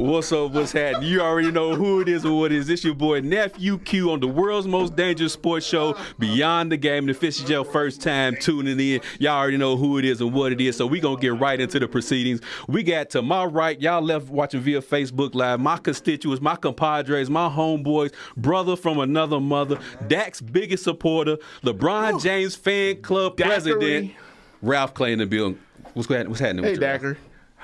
What's up? What's happening? You already know who it is and what it is. It's your boy Nephew Q on the world's most dangerous sports show, Beyond the Game. And if it's your first time tuning in, y'all already know who it is and what it is. So we gonna get right into the proceedings. We got to my right, y'all left watching via Facebook Live, my constituents, my compadres, my homeboys, brother from another mother, Dak's biggest supporter, LeBron James fan club president, Ralph Clay in the building. What's happening? Hey, Dacker.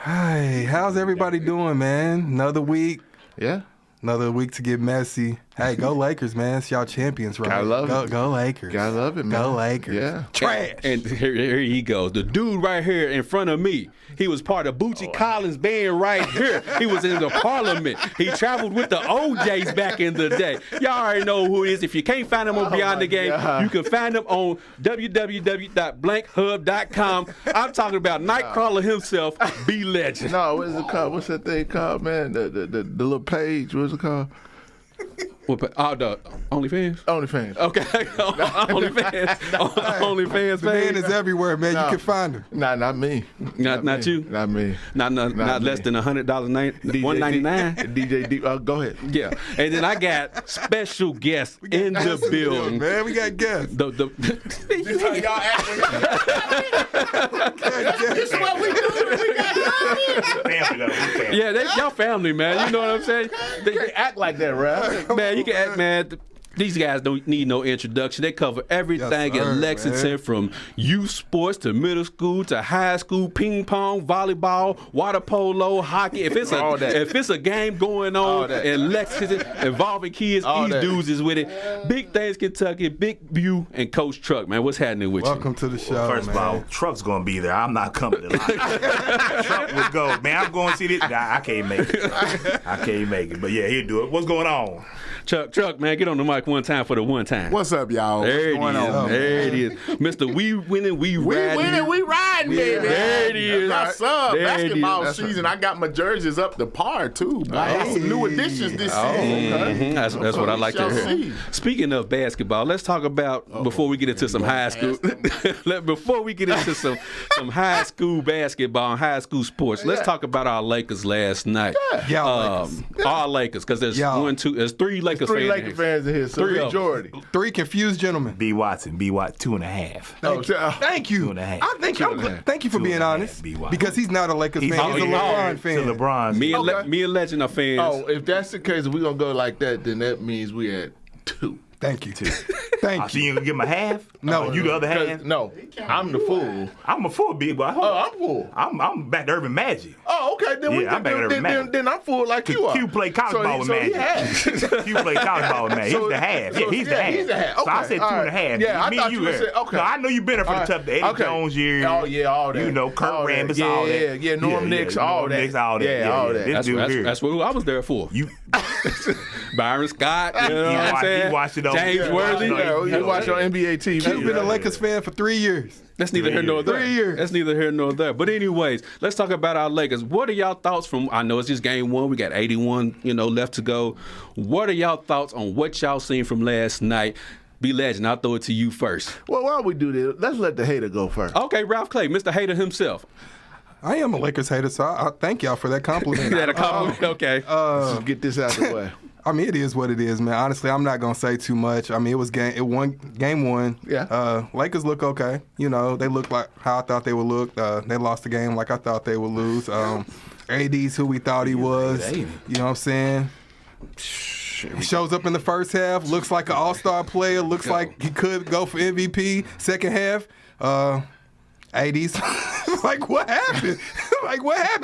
Hi, how's everybody doing, man? Another week. Yeah. Another week to get messy. Hey, go Lakers, man. It's y'all champions, right? Gotta love it. Go Lakers. Gotta love it, man. Go Lakers. Yeah. Trash. And here he goes. The dude right here in front of me, he was part of Bootsy Collins' band right here. He was in the parliament. He traveled with the OJs back in the day. Y'all already know who it is. If you can't find him on Beyond the Game, you can find him on www.blankhub.com. I'm talking about Nightcrawler himself, B Legend. No, what is it called? What's that thing called, man? The little page. What's it called? Oh, the OnlyFans? OnlyFans. Okay. OnlyFans. OnlyFans. The man is everywhere, man. No. You can find him. Nah, not me. Not me. you? Not me. Not me. less than $100, $199. DJ D. Go ahead. Yeah. And then I got special guests in the building. Man, we got guests. This is how y'all act. This is what we do. We got family. Yeah, y'all family, man. You know what I'm saying? They act like that, Ralph. Man, you can act, man. These guys don't need no introduction. They cover everything Yes, sir, in Lexington, man. from youth sports to middle school to high school, ping pong, volleyball, water polo, hockey. If it's a game going on in Lexington involving kids, these dudes is with it. Big Things Kentucky, Big View, and Coach Truck, man. What's happening with Welcome to the show, First man. of all, Truck's gonna be there. I'm not coming to live. Truck would go, man. I'm going to see this. Nah, I can't make it. But yeah, he'll do it. What's going on? Truck, man, get on the mic one time for the one time. What's up, y'all? There What's going on? There it is. Mr. We winning, we riding. We winning, we riding, baby. There it is. That's up. There it Basketball is. season. I got my jerseys up to par, too. I got some new additions this season. That's what I like to hear. see. Speaking of basketball, let's talk about before we get into some high school. Before we get into some high school basketball and high school sports, let's talk about our Lakers last night. Y'all Our Lakers, because there's there's three Lakers Three fans. Lakers fans in here, so Three of majority. Three confused gentlemen. B. Watson, 2.5. Thank you. 2.5. Thank you for being 2.5, honest. B. Watson. Because he's not a Lakers fan. He's a LeBron fan. To LeBron. Me and Legend are fans. Oh, if that's the case, if we're going to go like that, then that means we had 2. Thank you. So Thank you. you gonna give him a half? No. You the other half? No, I'm the fool. I'm a full big boy. I'm full. I'm back to Urban Magic. Oh, okay. Then I'm back at then I'm full like you are. Q play college ball with Magic. Q play college ball with Magic. He's the half. Yeah, he's the half. He's the half. So I Okay, said all 2.5. Yeah, I Me thought and you would there. say, okay. No, I know you've been there for the tough the Eddie Jones years. Oh, yeah, all that. You know, Kurt All that. Rambis, all that. Yeah, Norm Nix, all that. Norm Nix, all that. Yeah, all that. This dude here. That's what I was there for. You Byron Scott, you know what I'm saying? He watched it on James Worthy. You watch on NBA TV. You've been a Lakers fan for 3 years. That's neither here nor there. 3 years. That's neither here nor there. But anyways, let's talk about our Lakers. What are y'all thoughts from? I know it's just game one. We got 81, left to go. What are y'all thoughts on what y'all seen from last night? B Legend, I'll throw it to you first. Well, why don't we do this? Let's let the hater go first. Okay, Ralph Clay, Mr. Hater himself. I am a Lakers hater, so I thank y'all for that compliment. That a compliment? Okay. Let's just get this out of the way. I mean, it is what it is, man. Honestly, I'm not gonna say too much. I mean, it was game one. Yeah. Lakers look okay. They look like how I thought they would look. They lost the game like I thought they would lose. AD's who we thought he was. You know what I'm saying? He shows up in the first half, looks like an all-star player, looks like he could go for MVP. Second half, AD's like, what happened?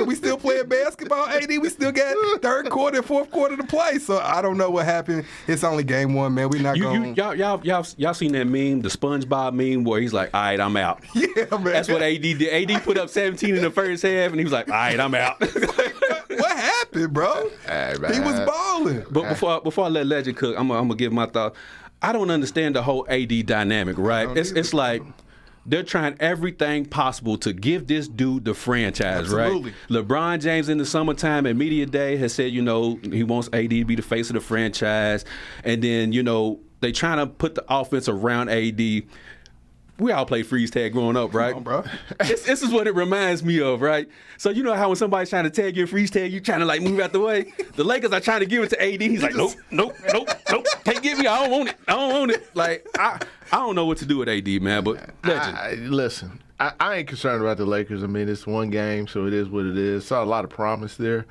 We still playing basketball, AD. We still got third quarter and fourth quarter to play. So I don't know what happened. It's only game one, man. We're not going. Y'all seen that meme, the SpongeBob meme, where he's like, all right, I'm out. Yeah, man. That's what AD did. AD put up 17 in the first half, and he was like, all right, I'm out. What happened, bro? He was balling. But before I let Legend cook, I'm gonna give my thought. I don't understand the whole AD dynamic, right? It's like they're trying everything possible to give this dude the franchise, Absolutely. right? LeBron James in the summertime at Media Day has said, he wants AD to be the face of the franchise. And then, they trying to put the offense around AD. we all played freeze tag growing up, right? Come on, bro. This is what it reminds me of, right? So you know how when somebody's trying to tag you in freeze tag, you trying to like move out the way? The Lakers are trying to give it to AD. He's like, nope. Can't get me. I don't want it. Like, I don't know what to do with AD, man, but legend. Listen, I ain't concerned about the Lakers. I mean, it's one game, so it is what it is. Saw a lot of promise there.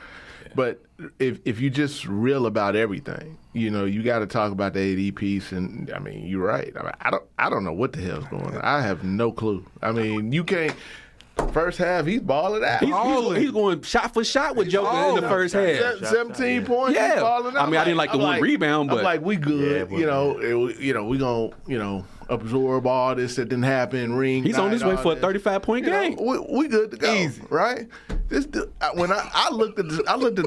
But if you just real about everything, you know, you got to talk about the AD piece. And, I mean, you're right. I don't know what the hell's going on. I have no clue. I mean, you can't. First half, he's balling out. He's going shot for shot with Joker in the first half. 17 points, Yeah. he's balling out. I mean, I didn't like the one rebound, but. I'm like, we good. Yeah, we going to, absorb all this that didn't happen, ring. He's on his way for a 35-point game. We good to go. Easy. Right? When I looked at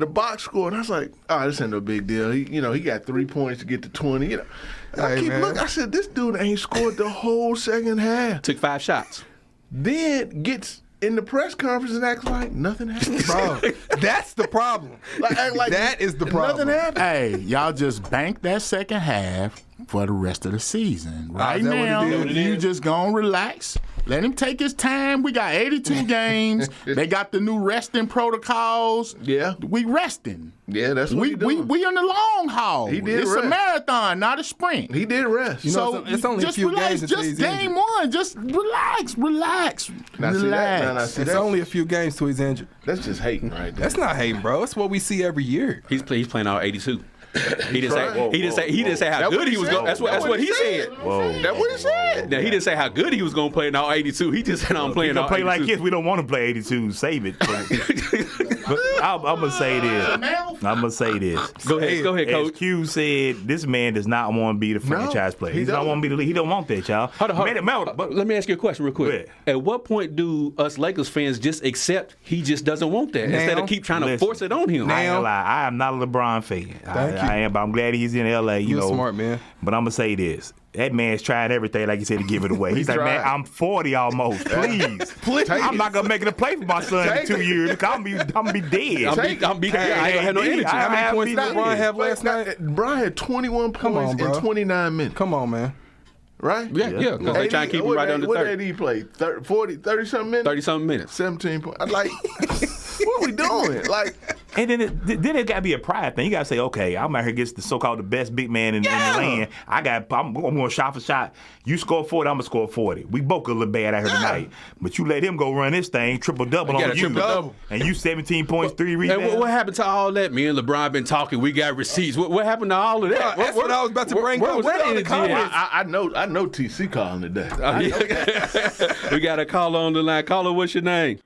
the box score, and I was like, oh, this ain't no big deal. He got 3 points to get to 20. I keep looking. I said, this dude ain't scored the whole second half. Took 5 shots. Then gets in the press conference and acts like nothing happened. Bro, that's the problem. Like that is the problem. Nothing happened. Hey, y'all just bank that second half for the rest of the season. Right is that now, what it is? you just gonna relax. Let him take his time. We got 82 games. They got the new resting protocols. Yeah. We resting. Yeah, that's what We he doing. on the long haul. He did It's a rest. marathon, not a sprint. He did rest. So it's only a just few relax. games until Just he's game injured. one. Just relax. Now, see that? Now, Relax. see It's that? only a few games till he's injured. That's just hating right there. That's not hating, bro. It's what we see every year. He's playing all 82. He didn't say he didn't say how That's good what he was said. going. That's what he said. Whoa. That's what he said. Now, he didn't say how good he was going to play in all 82. He just said I'm playing If you all play 82. like this, we don't want to play 82. Save it. But I'm going to say this. Go ahead, As Coach. Q said, this man does not want to be the franchise player. he He don't want to be the lead. He don't want that, y'all. Hold on. But let me ask you a question real quick. Go ahead. At what point do us Lakers fans just accept he just doesn't want that instead of keep trying to Listen. force it on him? I ain't gonna lie. I am not a LeBron fan. I am, but I'm glad he's in LA. You're smart, man. But I'm gonna say this: that man's tried everything, like you said, to give it away. He's like, tried. man, I'm 40 almost. Please, I'm not gonna make it a play for my son in 2 years because I'm gonna be dead. I'm beat. I ain't gonna have no energy. How many points did I LeBron have last night? Brian had 21 Come on, points in bro. 29 minutes. Come on, man. Right? Yeah, because they trying to keep him right under 30. What did he play? 30-something minutes? 30-something minutes. 17 points. I'm like, what are we doing? Like, And then it got to be a pride thing. You got to say, okay, I'm out here against the so-called the best big man in the land. I'm going shot for shot. You score 40, I'm going to score 40. We both a little bad out here tonight. But you let him go run this thing, triple-double He got on a you. triple-double. And you 17 points, 3 rebounds. And what happened to all that? Me and LeBron been talking. We got receipts. What happened to all of that? That's what I was about to bring Where up. was Where that are the energy comments? at? I know TC calling today. We got a caller on the line. Caller, what's your name?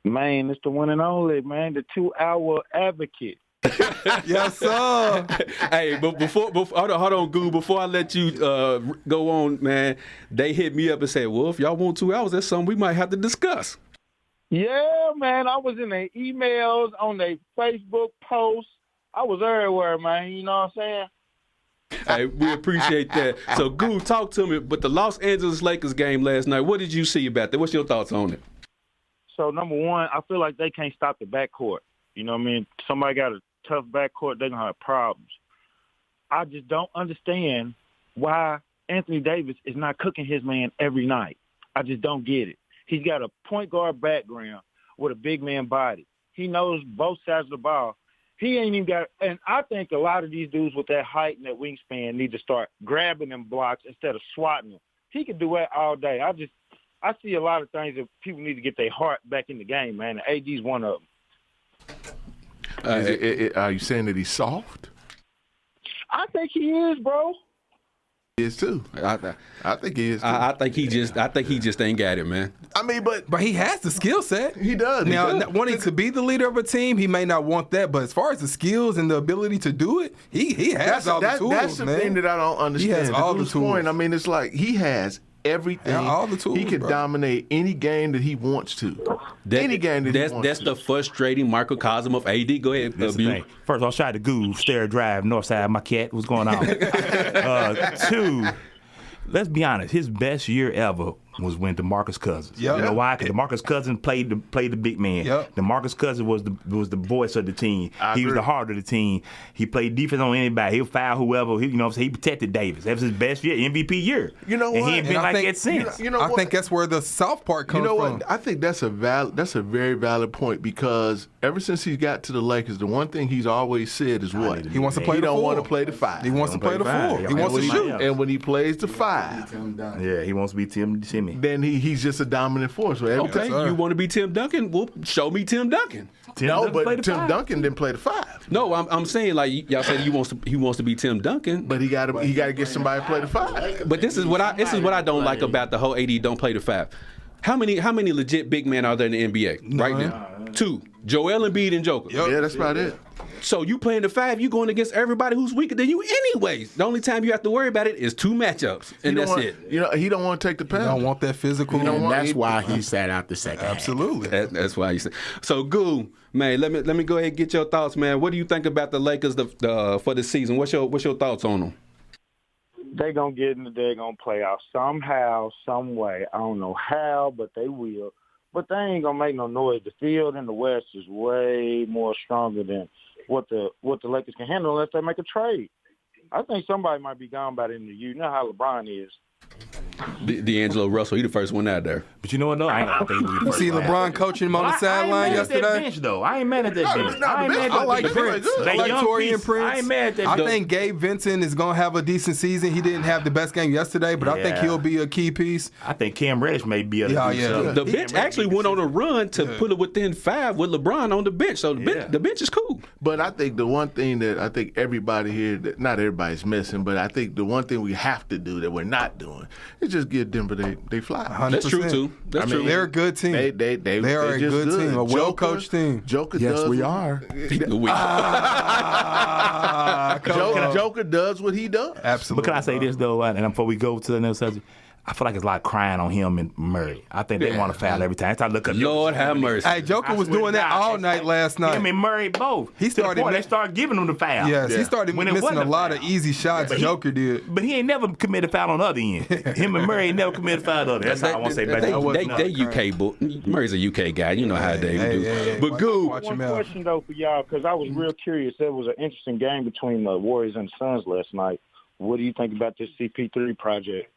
Man, it's the one and only, man, the 2-hour advocate. Yes, sir. Hey, but before hold on, Goo. Before I let you go on, man, they hit me up and said, well, if y'all want 2 hours, that's something we might have to discuss. Yeah, man, I was in their emails, on their Facebook posts. I was everywhere, man, you know what I'm saying? Hey, we appreciate that. So, Goo, talk to me. But the Los Angeles Lakers game last night, what did you see about that? What's your thoughts on it? So, number one, I feel like they can't stop the backcourt. You know what I mean? Somebody got a tough backcourt, they're going to have problems. I just don't understand why Anthony Davis is not cooking his man every night. I just don't get it. He's got a point guard background with a big man body. He knows both sides of the ball. He ain't even got – and I think a lot of these dudes with that height and that wingspan need to start grabbing them blocks instead of swatting them. He can do that all day. I see a lot of things that people need to get their heart back in the game, man. And AD's one of them. Are you saying that he's soft? I think he is, bro. He is too. I think he is too. I think he just ain't got it, man. I mean, but But he has the skill set. he does. Now, wanting to be the leader of a team, he may not want that. But as far as the skills and the ability to do it, he has all the tools, that's the man. thing that I don't understand. He has all the Dude's tools. point, I mean, it's like he has everything. Yeah, all the tools, he can bro. dominate any game that he wants to. Any game that he wants That's to. the frustrating microcosm of AD. Go ahead, That's the thing. First, I'll shout out to Goo, Stair Drive, North Side, my cat. What's going on? 2, let's be honest. His best year ever was when DeMarcus Cousins. Yep. You know why? Because DeMarcus Cousins played the big man. Yep. DeMarcus Cousins was the voice of the team. He was the heart of the team. He played defense on anybody. He'll foul whoever. He protected Davis. That was his best year, MVP year. You know and what? he ain't been And I like think- that since. You know I what? think that's where the South part comes from. You know what? I think that's a very valid point because ever since he got to the Lakers, the one thing he's always said is what? He wants to play He the don't four. want to play the 5. He wants to play the five. 4. Yeah, He wants to and shoot. when And when he plays the 5, Yeah, he wants to be Timmy. then he's just a dominant force. So every Okay, time- you want to be Tim Duncan? Well, show me Tim Duncan. No, Duncan played but the Tim five. Duncan didn't play the 5. No, I'm saying like y'all said he wants to be Tim Duncan. But he got to get somebody to play the 5. But this is what I don't like about the whole AD don't play the 5. How many legit big men are there in the NBA right now? 2. Joel Embiid and Joker. Yeah, that's about it. So you playing the 5, you going against everybody who's weaker than you anyways. The only time you have to worry about it is 2 matchups, and that's it. You know, he don't want to take the You penalty. don't want that physical. And that's why he sat out the second half. Absolutely. That's why you say. So, Goo, man, let me go ahead and get your thoughts, man. What do you think about the Lakers for the season? What's your thoughts on them? They gonna get in the daggone playoffs somehow, some way. I don't know how, but they will. But they ain't gonna make no noise. The field in the West is way more stronger than what the Lakers can handle unless they make a trade. I think somebody might be gone by the end of the year. You know how LeBron is. D'Angelo Russell, he the first one out there. But you know what, though? I don't think he was the You first see one. LeBron coaching him on the I ain't sideline mad at that yesterday? bench, though. I ain't mad at that bench. I ain't mad at I that like bench. Prince. I That like young Torian piece, Prince. I ain't mad at that I bench. think Gabe Vincent is going to have a decent season. He didn't have the best game yesterday, but I think Yeah. he'll be a key piece. I think Cam Reddish may be able to do Yeah. something. The bench actually went on a run to put it within 5 with LeBron on the bench. So the bench is cool. But I think the one thing that I think everybody here, not everybody's missing, but I think the one thing we have to do that we're not doing is just give Denver they fly. 100%. That's true too. That's true. They're a good team. They are a just good team, a well-coached team. Joker Yes, does. we are. Joker does what he does. Absolutely. But can I say this, though, and before we go to the next subject? I feel like it's a lot of crying on him and Murray. I think they want to foul every time. I look up. Lord have mercy. Hey, Joker I was swear doing to that God, all night last night. Him and Murray both. He To the started point ma- they started giving him the foul. Yes, he started When it missing wasn't a lot of foul. easy shots. But he- Joker did. But he ain't never committed foul on the other end. Him and Murray ain't never committed foul on the other. That's how I want to say about that. They UK, but Murray's a UK guy. You know how they do. Hey, But Goo, watch One him out. question, though, for y'all, because I was real curious. There was an interesting game between the Warriors and the Suns last night. What do you think about this CP3 project?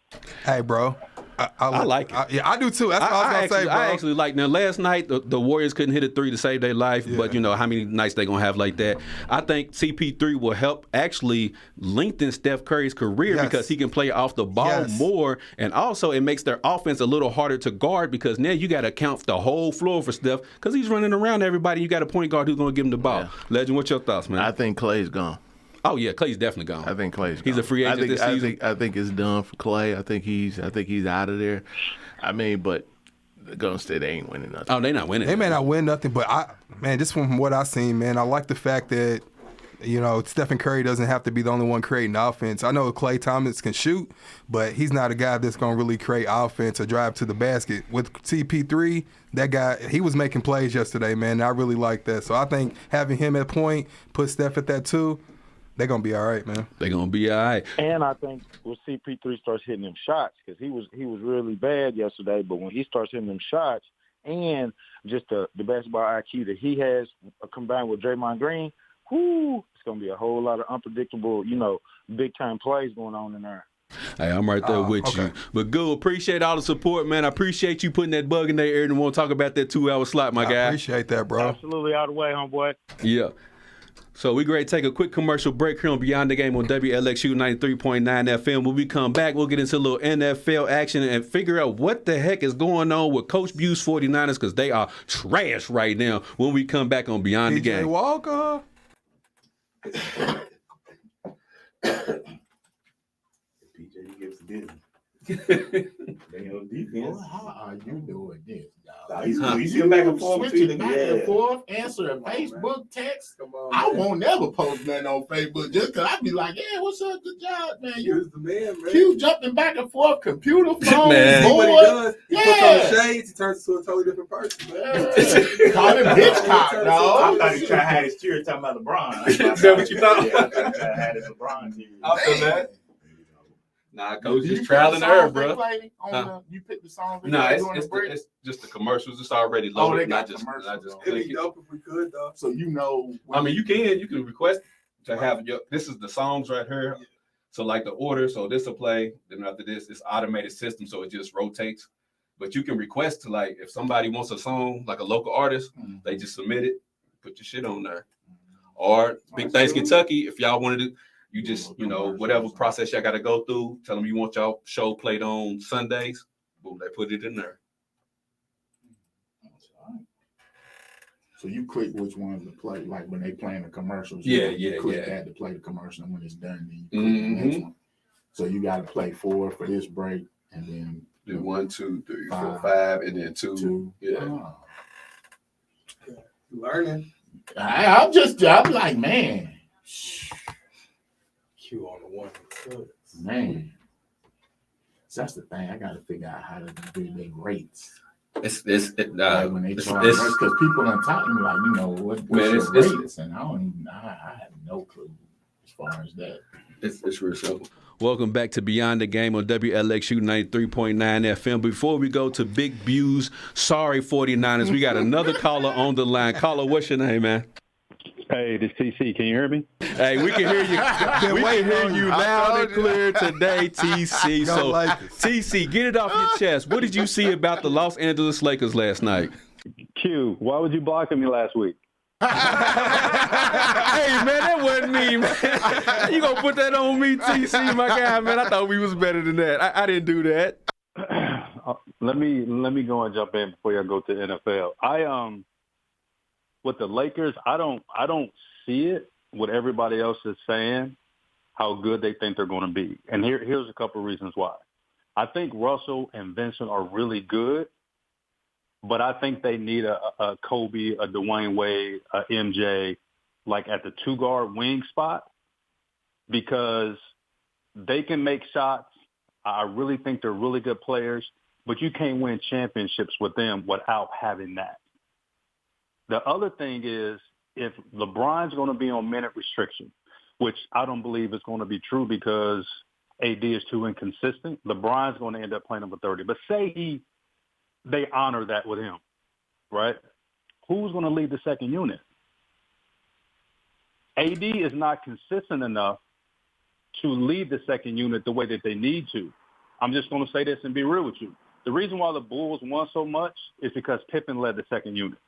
Hey, bro. I like it. Yeah, I do too. That's what I was going to say, bro. I actually like. Now, last night the Warriors couldn't hit a 3 to save their life, but you know how many nights they gonna have like that. I think CP3 will help actually lengthen Steph Curry's career Yes. because he can play off the ball Yes. more, and also it makes their offense a little harder to guard because now you got to count the whole floor for Steph because he's running around everybody. You got a point guard who's gonna give him the ball. Yeah. Legend, what's your thoughts, man? I think Clay's gone. Oh yeah, Clay's definitely gone. I think Clay's He's gone. a free agent this season. I think it's done for Clay. I think he's out of there. I mean, but the Golden State ain't winning nothing. Oh, they not winning. They may not win nothing, but just from what I've seen, man, I like the fact that, you know, Stephen Curry doesn't have to be the only one creating offense. I know Klay Thomas can shoot, but he's not a guy that's going to really create offense or drive to the basket. With CP3, that guy, he was making plays yesterday, man. And I really like that. So I think having him at point, put Steph at that too, they're going to be all right, man. They're gonna be all right. And I think when CP3 starts hitting them shots, because he was really bad yesterday, but when he starts hitting them shots and just the basketball IQ that he has combined with Draymond Green, it's going to be a whole lot of unpredictable, big-time plays going on in there. Hey, I'm right there with you. But Goo, appreciate all the support, man. I appreciate you putting that bug in their ear and want to talk about that 2-hour slot, my guy. I appreciate that, bro. Absolutely out of the way, homeboy. Yeah. So we great to take a quick commercial break here on Beyond the Game on WLXU 93.9 FM. When we come back, we'll get into a little NFL action and figure out what the heck is going on with Coach Bue's 49ers because they are trash right now when we come back on Beyond the DJ Game. Walker. PJ gives the business. They on defense. How are you doing this, dog? You see him back and forth between Switching the back and forth, answering Facebook text. I won't never post nothing on Facebook just because I be like, yeah, what's up? Good job, man. You the man, man. Q jumping back and forth, computer, phone, Man. See what he board. does? He puts on Yeah. the shades, he turns into a totally different person, man. Call him Hitchcock, I dog. thought he tried to hide his cheer talking about LeBron. Is that what you thought? Yeah, I thought he tried to hide his LeBron cheer. I feel that. Nah, coach Do you just pick trialing the her, songs they bro. play on you pick the songs they Nah, play during the break? it's just the commercials. It's already Oh, loaded. they and I got just commercials. It'd click be it. dope if we could, though. So you know. I mean, you can request to have your. This is the songs right here. So like the order. So this will play. Then after this, it's automated system. So it just rotates. But you can request to like if somebody wants a song like a local artist, they just submit it, put your shit on there. Or Big Thanks Kentucky, if y'all wanted to, you just whatever process y'all got to go through. Tell them you want y'all show played on Sundays. Boom, they put it in there. So you click which ones to play, like when they playing the commercials. You click that to play the commercial, and when it's done, then you click the next one. So you got to play 4 for this break, and then do 1, 2, 3, 4, 5, and then 2. Yeah. Oh. Learning. I'm like, man. Q on the one. Man. So that's the thing. I got to figure out how to do their rates. Like when they charge rates, because people done taught me, like, what's your rates? And I have no clue as far as that. It's real simple. Welcome back to Beyond the Game on WLXU 93.9 FM. Before we go to Big Views, sorry 49ers, we got another caller on the line. Caller, what's your name, man? Hey, this is TC. Can you hear me? Hey, we can hear you. We can hear you loud and clear today, TC. So, TC, get it off your chest. What did you see about the Los Angeles Lakers last night? Q, why was you blocking me last week? Hey, man, that wasn't me, man. You gonna put that on me, TC, my guy, man? I thought we was better than that. I didn't do that. Let me go and jump in before I go to NFL. With the Lakers, I don't see it. What everybody else is saying, how good they think they're going to be, and here's a couple of reasons why. I think Russell and Vincent are really good. But I think they need a Kobe, a Dwayne Wade, a MJ, like at the 2-guard wing spot, because they can make shots. I really think they're really good players, but you can't win championships with them without having that. The other thing is, if LeBron's going to be on minute restriction, which I don't believe is going to be true because AD is too inconsistent, LeBron's going to end up playing over 30. But say they honor that with him, right? Who's going to lead the second unit? AD is not consistent enough to lead the second unit the way that they need to. I'm just going to say this and be real with you. The reason why the Bulls won so much is because Pippen led the second unit.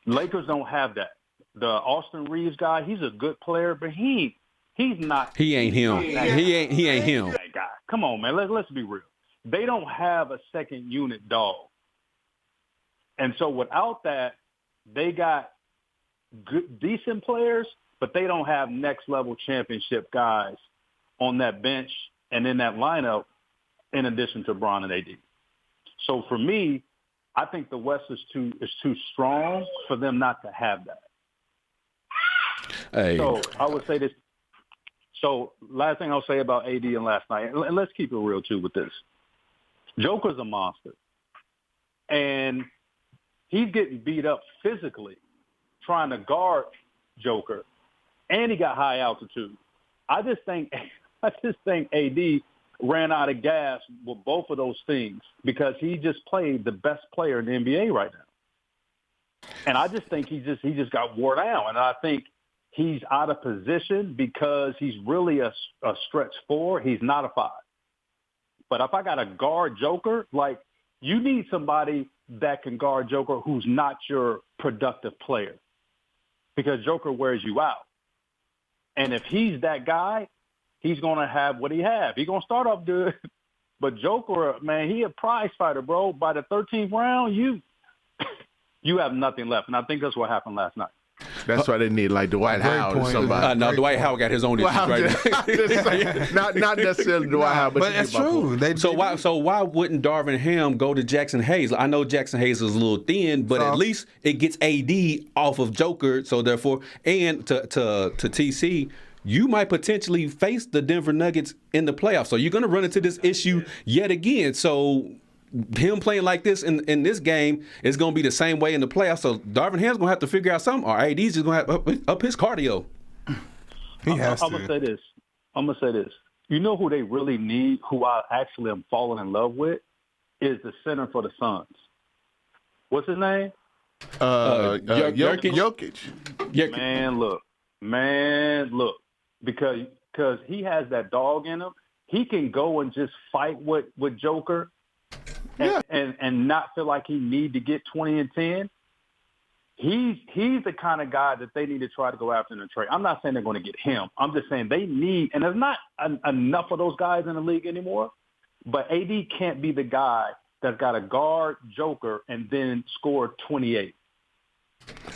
Lakers don't have that. The Austin Reeves guy, he's a good player, but he's not. He ain't him. He ain't him. That guy. Come on, man. Let's be real. They don't have a second unit dog. And so without that, they got good, decent players, but they don't have next level championship guys on that bench and in that lineup in addition to Bron and AD. So for me, I think the West is too strong for them not to have that. Hey. So I would say this. So last thing I'll say about AD and last night, and let's keep it real too with this. Joker's a monster, and he's getting beat up physically trying to guard Joker, and he got high altitude. I just think AD ran out of gas with both of those things because he just played the best player in the NBA right now, and I just think he just got wore down, and I think he's out of position because he's really a stretch 4. He's not a 5. But if I got to guard Joker, like, you need somebody that can guard Joker who's not your productive player, because Joker wears you out. And if he's that guy, he's going to have what he have. He's going to start off good. But Joker, man, he a prize fighter, bro. By the 13th round, you have nothing left. And I think that's what happened last night. That's why they need like Dwight Howard or somebody. No, Dwight Howard got his own issues right now. Not necessarily Dwight Howard, but that's true. So why wouldn't Darvin Ham go to Jackson Hayes? I know Jackson Hayes is a little thin, but at least it gets AD off of Joker. So therefore, and to TC, you might potentially face the Denver Nuggets in the playoffs. So you're going to run into this issue yet again. So him playing like this in this game is going to be the same way in the playoffs. So Darvin Ham's going to have to figure out something, or AD's just going to have up his cardio. He has to. I'm going to say this. You know who they really need, who I actually am falling in love with, is the center for the Suns. What's his name? Jokic. Man, look. Because he has that dog in him. He can go and just fight with Joker and not feel like he need to get 20 and 10. He's the kind of guy that they need to try to go after in the trade. I'm not saying they're going to get him. I'm just saying they need, and there's not enough of those guys in the league anymore, but AD can't be the guy that's got to guard Joker and then score 28.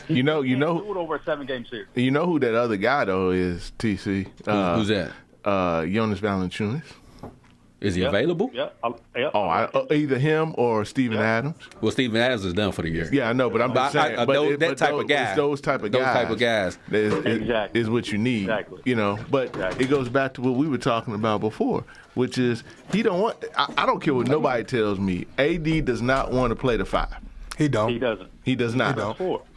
You know, do it over a 7-game series. You know who that other guy though is, TC? Who's that? Jonas Valanciunas. Is he available? Yeah. Either him or Steven Adams. Well, Steven Adams is done for the year. Yeah, I know, but I'm just saying. Those type of guys. Those type of guys. Exactly. Is what you need. Exactly. You know, but it goes back to what we were talking about before, which is he don't want. I don't care what nobody tells me. AD does not want to play the 5. He don't. He doesn't. He does not.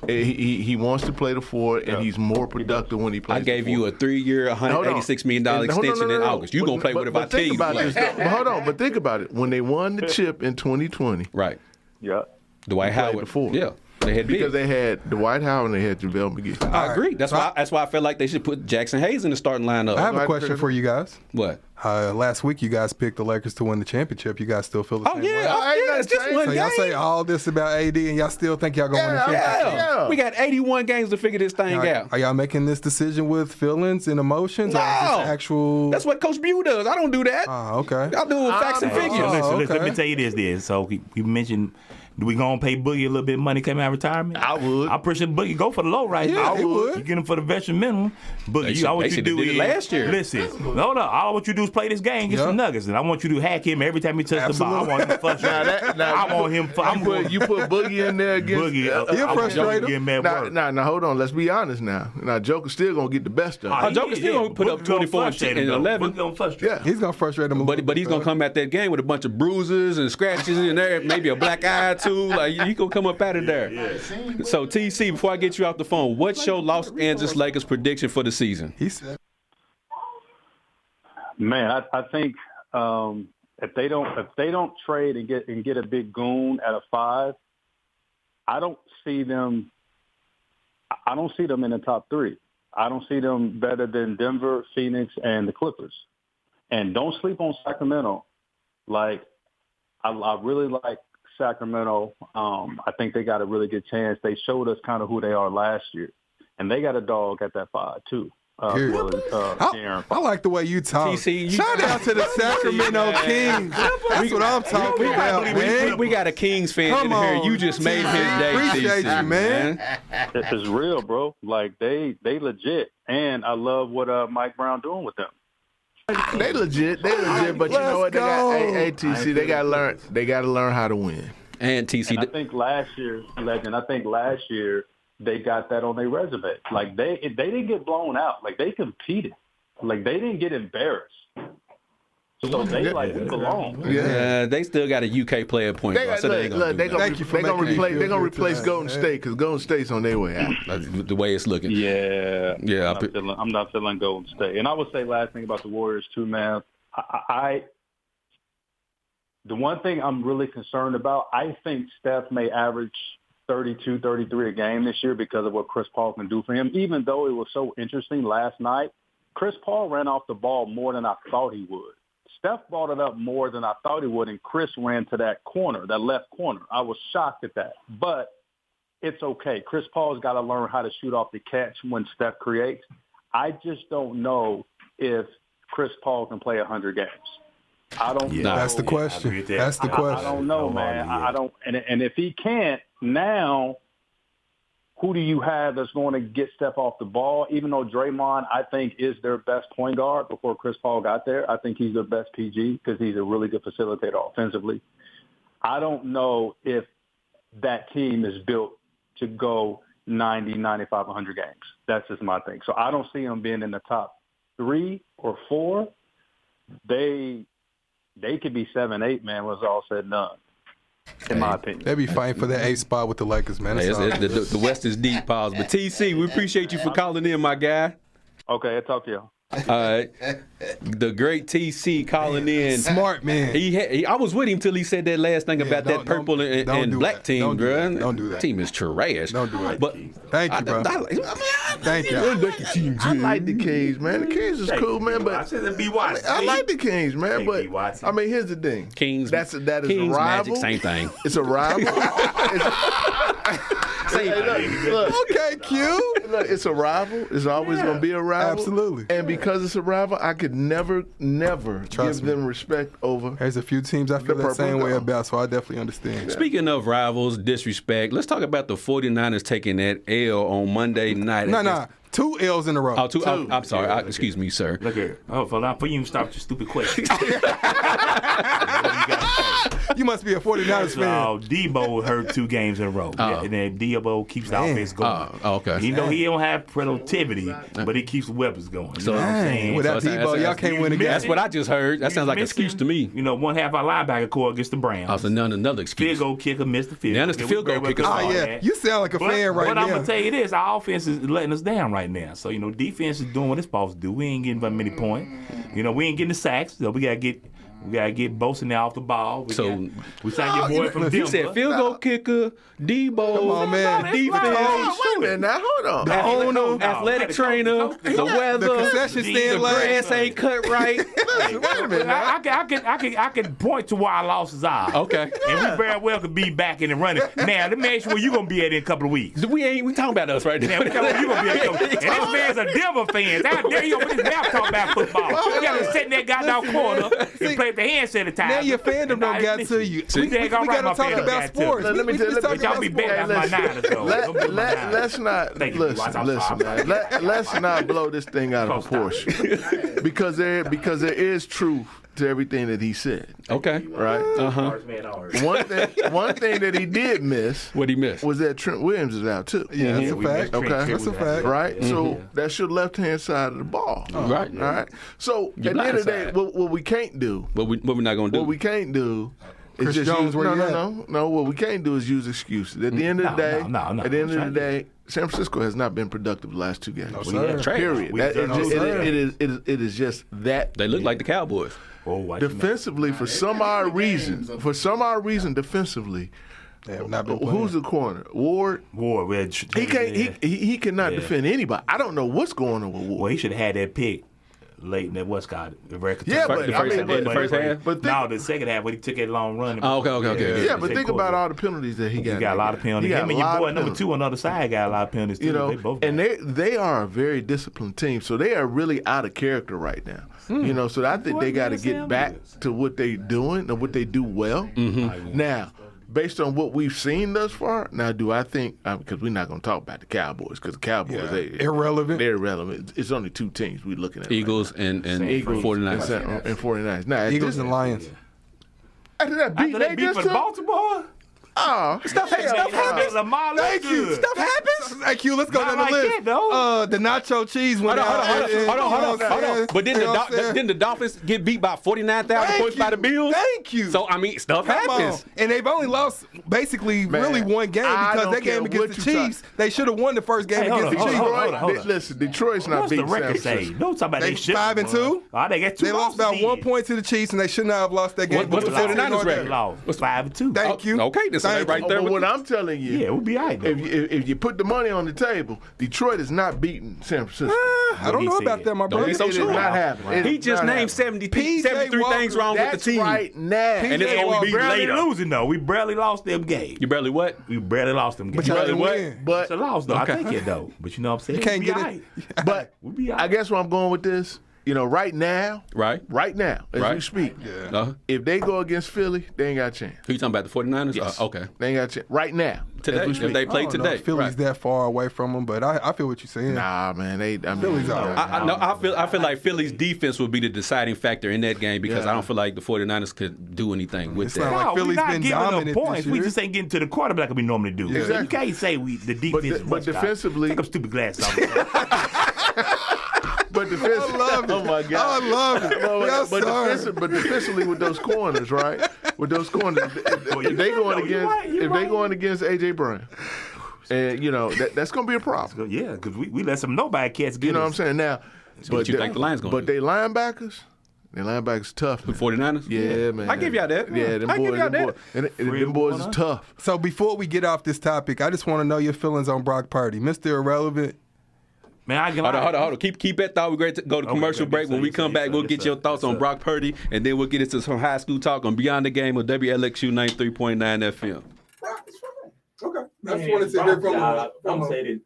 He wants to play the 4, and he's more productive when he plays. I gave you a 3-year, $186 million extension in August. You're going to play with it if I tell you to play. But hold on. But think about it. When they won the chip in 2020. Right. Yeah. Dwight Howard. Before. Yeah. They had because they had Dwight Howard and they had JaVale McGee. I agree. That's why I felt like they should put Jackson Hayes in the starting lineup. I have a question for you guys. What? Last week you guys picked the Lakers to win the championship. You guys still feel the same way? It's just one So game. y'all say all this about AD and y'all still think y'all gonna win the championship? Yeah. We got 81 games to figure this thing out. Are y'all making this decision with feelings and emotions? No. Or is this actual? That's what Coach Bew does. I don't do that. Oh, okay. I do it with facts and figures. So listen, okay. let me tell you this. Then, so you mentioned. Do we gonna pay Boogie a little bit of money coming out of retirement? I would. I appreciate Boogie. Go for the low right now. he would. You get him for the veteran minimum. Boogie, all what you do is last year. Listen, no. All what you do is play this game, get some nuggets, and I want you to hack him every time he touches the ball. I want him frustrated. I want him. You put Boogie in there against Boogie. He'll frustrate him. Now, hold on. Let's be honest now. Now, Joker's still gonna get the best of him. Joker's still gonna put up 24 and 11. Yeah, He's gonna frustrate him a little bit. But he's gonna come at that game with a bunch of bruises and scratches in there, maybe a black eye too. Like you gonna come up out of there. So TC, before I get you off the phone, what's your Los Angeles Lakers prediction for the season? He said, Man, I think if they don't trade and get a big goon at a 5, I don't see them in the top 3. I don't see them better than Denver, Phoenix, and the Clippers. And don't sleep on Sacramento. Like I really like Sacramento. I think they got a really good chance. They showed us kind of who they are last year, and they got a dog at that 5 too. I like the way you talk. TC, Shout out to the Sacramento Kings. That's what I'm talking about, man. We got a Kings fan in here. You just made his day, Appreciate TC, you, man. This is real, bro. Like they legit, and I love what Mike Brown doing with them. They legit, but you know what? They got ATC. They got to learn how to win. And TC, and I think last year, Legend. I think last year they got that on their resume. Like they didn't get blown out. Like they competed. Like they didn't get embarrassed. So they we belong. Yeah, they still got a UK player point guard. So they're gonna replace Golden State because Golden State's on their way out. The way it's looking. Yeah. I'm not feeling Golden State. And I would say last thing about the Warriors too, man. The one thing I'm really concerned about, I think Steph may average 32, 33 a game this year because of what Chris Paul can do for him. Even though it was so interesting last night, Chris Paul ran off the ball more than I thought he would. Steph brought it up more than I thought he would, and Chris ran to that corner, that left corner. I was shocked at that. But it's okay. Chris Paul's got to learn how to shoot off the catch when Steph creates. I just don't know if Chris Paul can play 100 games. I don't know. That's the question. That's the question. I don't know, man. I don't. And if he can't, now who do you have that's going to get Steph off the ball? Even though Draymond, I think, is their best point guard before Chris Paul got there. I think he's their best PG because he's a really good facilitator offensively. I don't know if that team is built to go 90, 95, 100 games. That's just my thing. So I don't see them being in the top 3 or 4. They could be 7, 8, man, when it's all said and done. In my opinion. They be fighting for that 8 spot with the Lakers, man. The West is deep, pause. But TC, we appreciate you for calling in, my guy. Okay, I'll talk to y'all. The great TC calling in. Smart man. I was with him till he said that last thing about that purple and black team, bro. Don't do that. Team is trash. Don't do that. But Thank you, bro. Thank you. I like the Kings, man. The Kings is cool, man. But I said B. Watson. I like the Kings, man. But Watson. I mean, here's the thing. Kings. That is Kings, a rival. Magic, same thing. It's a rival. Okay, Q. Look, it's a rival. It's always going to be a rival. Absolutely. And because it's a rival, I could never give them respect over. There's a few teams I feel that same way about, so I definitely understand. Speaking of rivals, disrespect, let's talk about the 49ers taking that L on Monday night. No. 2 L's in a row. Oh, two. I'm sorry. Excuse me, sir. Look here. Oh, before you even start with your stupid question. You must be a 49ers fan. Debo hurt 2 games in a row. And then Debo keeps the offense going. Okay. He know he don't have productivity, but he keeps the weapons going. You know what I'm saying? Without Debo, y'all can't win a game. That's what I just heard. That sounds like an excuse to me. You know, one half our linebacker core against the Browns. Also, another excuse. Field goal kicker missed the field. Now it's the field goal kicker. Oh, yeah. You sound like a fan right now. But I'm going to tell you this. Our offense is letting us down right now. So, defense is doing what it's supposed to do. We ain't getting very many points. We ain't getting the sacks. So we got to get Bosa now off the ball. We signed your boy from Denver. You said field goal kicker, Debo. Come on, man. Defense. Wait a minute now. Hold on. The owner, athletic trainer, the weather, The concession stand the lane. grass ain't cut right. Listen, wait a minute now. I can point to where our losses are. Okay. And we very well could be back in the running. Now, let me ask you where you going to be at in a couple of weeks. We talking about us right now. Now, we tell you going to be at. And this man's a Denver fan. How dare you open his mouth talking about football? You got to sit in that goddamn corner and play with the hand sanitizer. Now your fandom don't get to you. We got to talk about sports. Let me tell you. Y'all be better than my Niners, though. Let's not listen, man. Let's not blow this thing out of proportion because there is truth to everything that he said. Okay. Right. One thing that he did miss. What he missed was that Trent Williams is out too. Yeah, that's a fact. Okay, That's a fact. Right. So that's your left hand side of the ball. Right. All right. So at the end of the day, what we can't do. What we're not gonna do. What we can't do. Chris just Jones, where you at? No. What we can't do is use excuses. At the end of the day, at the end of the day, San Francisco has not been productive the last 2 games. No, sir. Period. It is just that. They look like the Cowboys. Defensively, for some odd reason, defensively, they have not been playing. Who's the corner? Ward. He can't. He cannot defend anybody. I don't know what's going on with Ward. Well, he should have had that pick late in that the first half. But the second half when he took that long run. Okay. Yeah, but think about all the penalties that he got. He got a lot of penalties. Him and your boy number 2 on the other side got a lot of penalties too. And they are a very disciplined team, so they are really out of character right now. So I think they got to get back to what they're doing and what they do well. Now, based on what we've seen thus far, now do I think, because we're not going to talk about the Cowboys, because the Cowboys, irrelevant. They're irrelevant. It's only 2 teams we're looking at. Eagles right and 49ers. And 49ers. Now, Eagles and Lions. After that beat for Baltimore? Oh, stuff happens. Thank you. Stuff happens. Thank you. Let's go down the list. The nacho cheese went out. Hold on. But then the Dolphins get beat by 49,000 points by the Bills. Thank you. So stuff happens. And they've only lost basically really one game because that game against the Chiefs, they should have won the first game against the Chiefs. Listen, Detroit's not beating San Francisco. Francisco. No, talking about they 5-2. They lost about 1 point to the Chiefs, and they should not have lost that game. What's the 49ers record? 5-2. Thank you. Okay, this is right there. But what I'm telling you, we'll be all right. If you put the money on the table, Detroit is not beating San Francisco. I don't know about that, my brother. Don't be so sure. Not happening. He just named 73 things wrong with the team. Right now. And it's going to be barely later. Losing, though. We barely lost them games. You barely what? We barely lost them games. But you barely win. But it's a loss, though. I take it, though. But you know what I'm saying? You can't get it. But I guess where I'm going with this, right now, as we speak, if they go against Philly, they ain't got a chance. Who you talking about, the 49ers? Yes. Okay. They ain't got a chance. Right now. Today. If they play today. Philly's that far away from them, but I feel what you're saying. Nah, man. Philly's all right. I feel like Philly's defense would be the deciding factor in that game because I don't feel like the 49ers could do anything with that. Like Philly's been dominant points. We just ain't getting to the quarterback like we normally do. Yeah. Exactly. You can't say the defense but defensively. Take up stupid glasses off. But defensively, I love it. Oh my God, I love it. But defensively with those corners, right? With those corners, if they going against AJ Brown, and that's going to be a problem. Yeah, because we let some nobody cats get. You know what I'm saying? Now, So what you think the Lions going to do? But they linebackers tough. The 49ers? Yeah, man. I give y'all that. Yeah, them boys is tough. So before we get off this topic, I just want to know your feelings on Brock Purdy. Mr. Irrelevant. Man, I can Hold on. Keep that thought. We're going to go to commercial break. When we come back, we'll get your thoughts on Brock Purdy, and then we'll get into some high school talk on Beyond the Game on WLXU 93.9 FM. Okay. I just wanted to hear from I'm going to say this.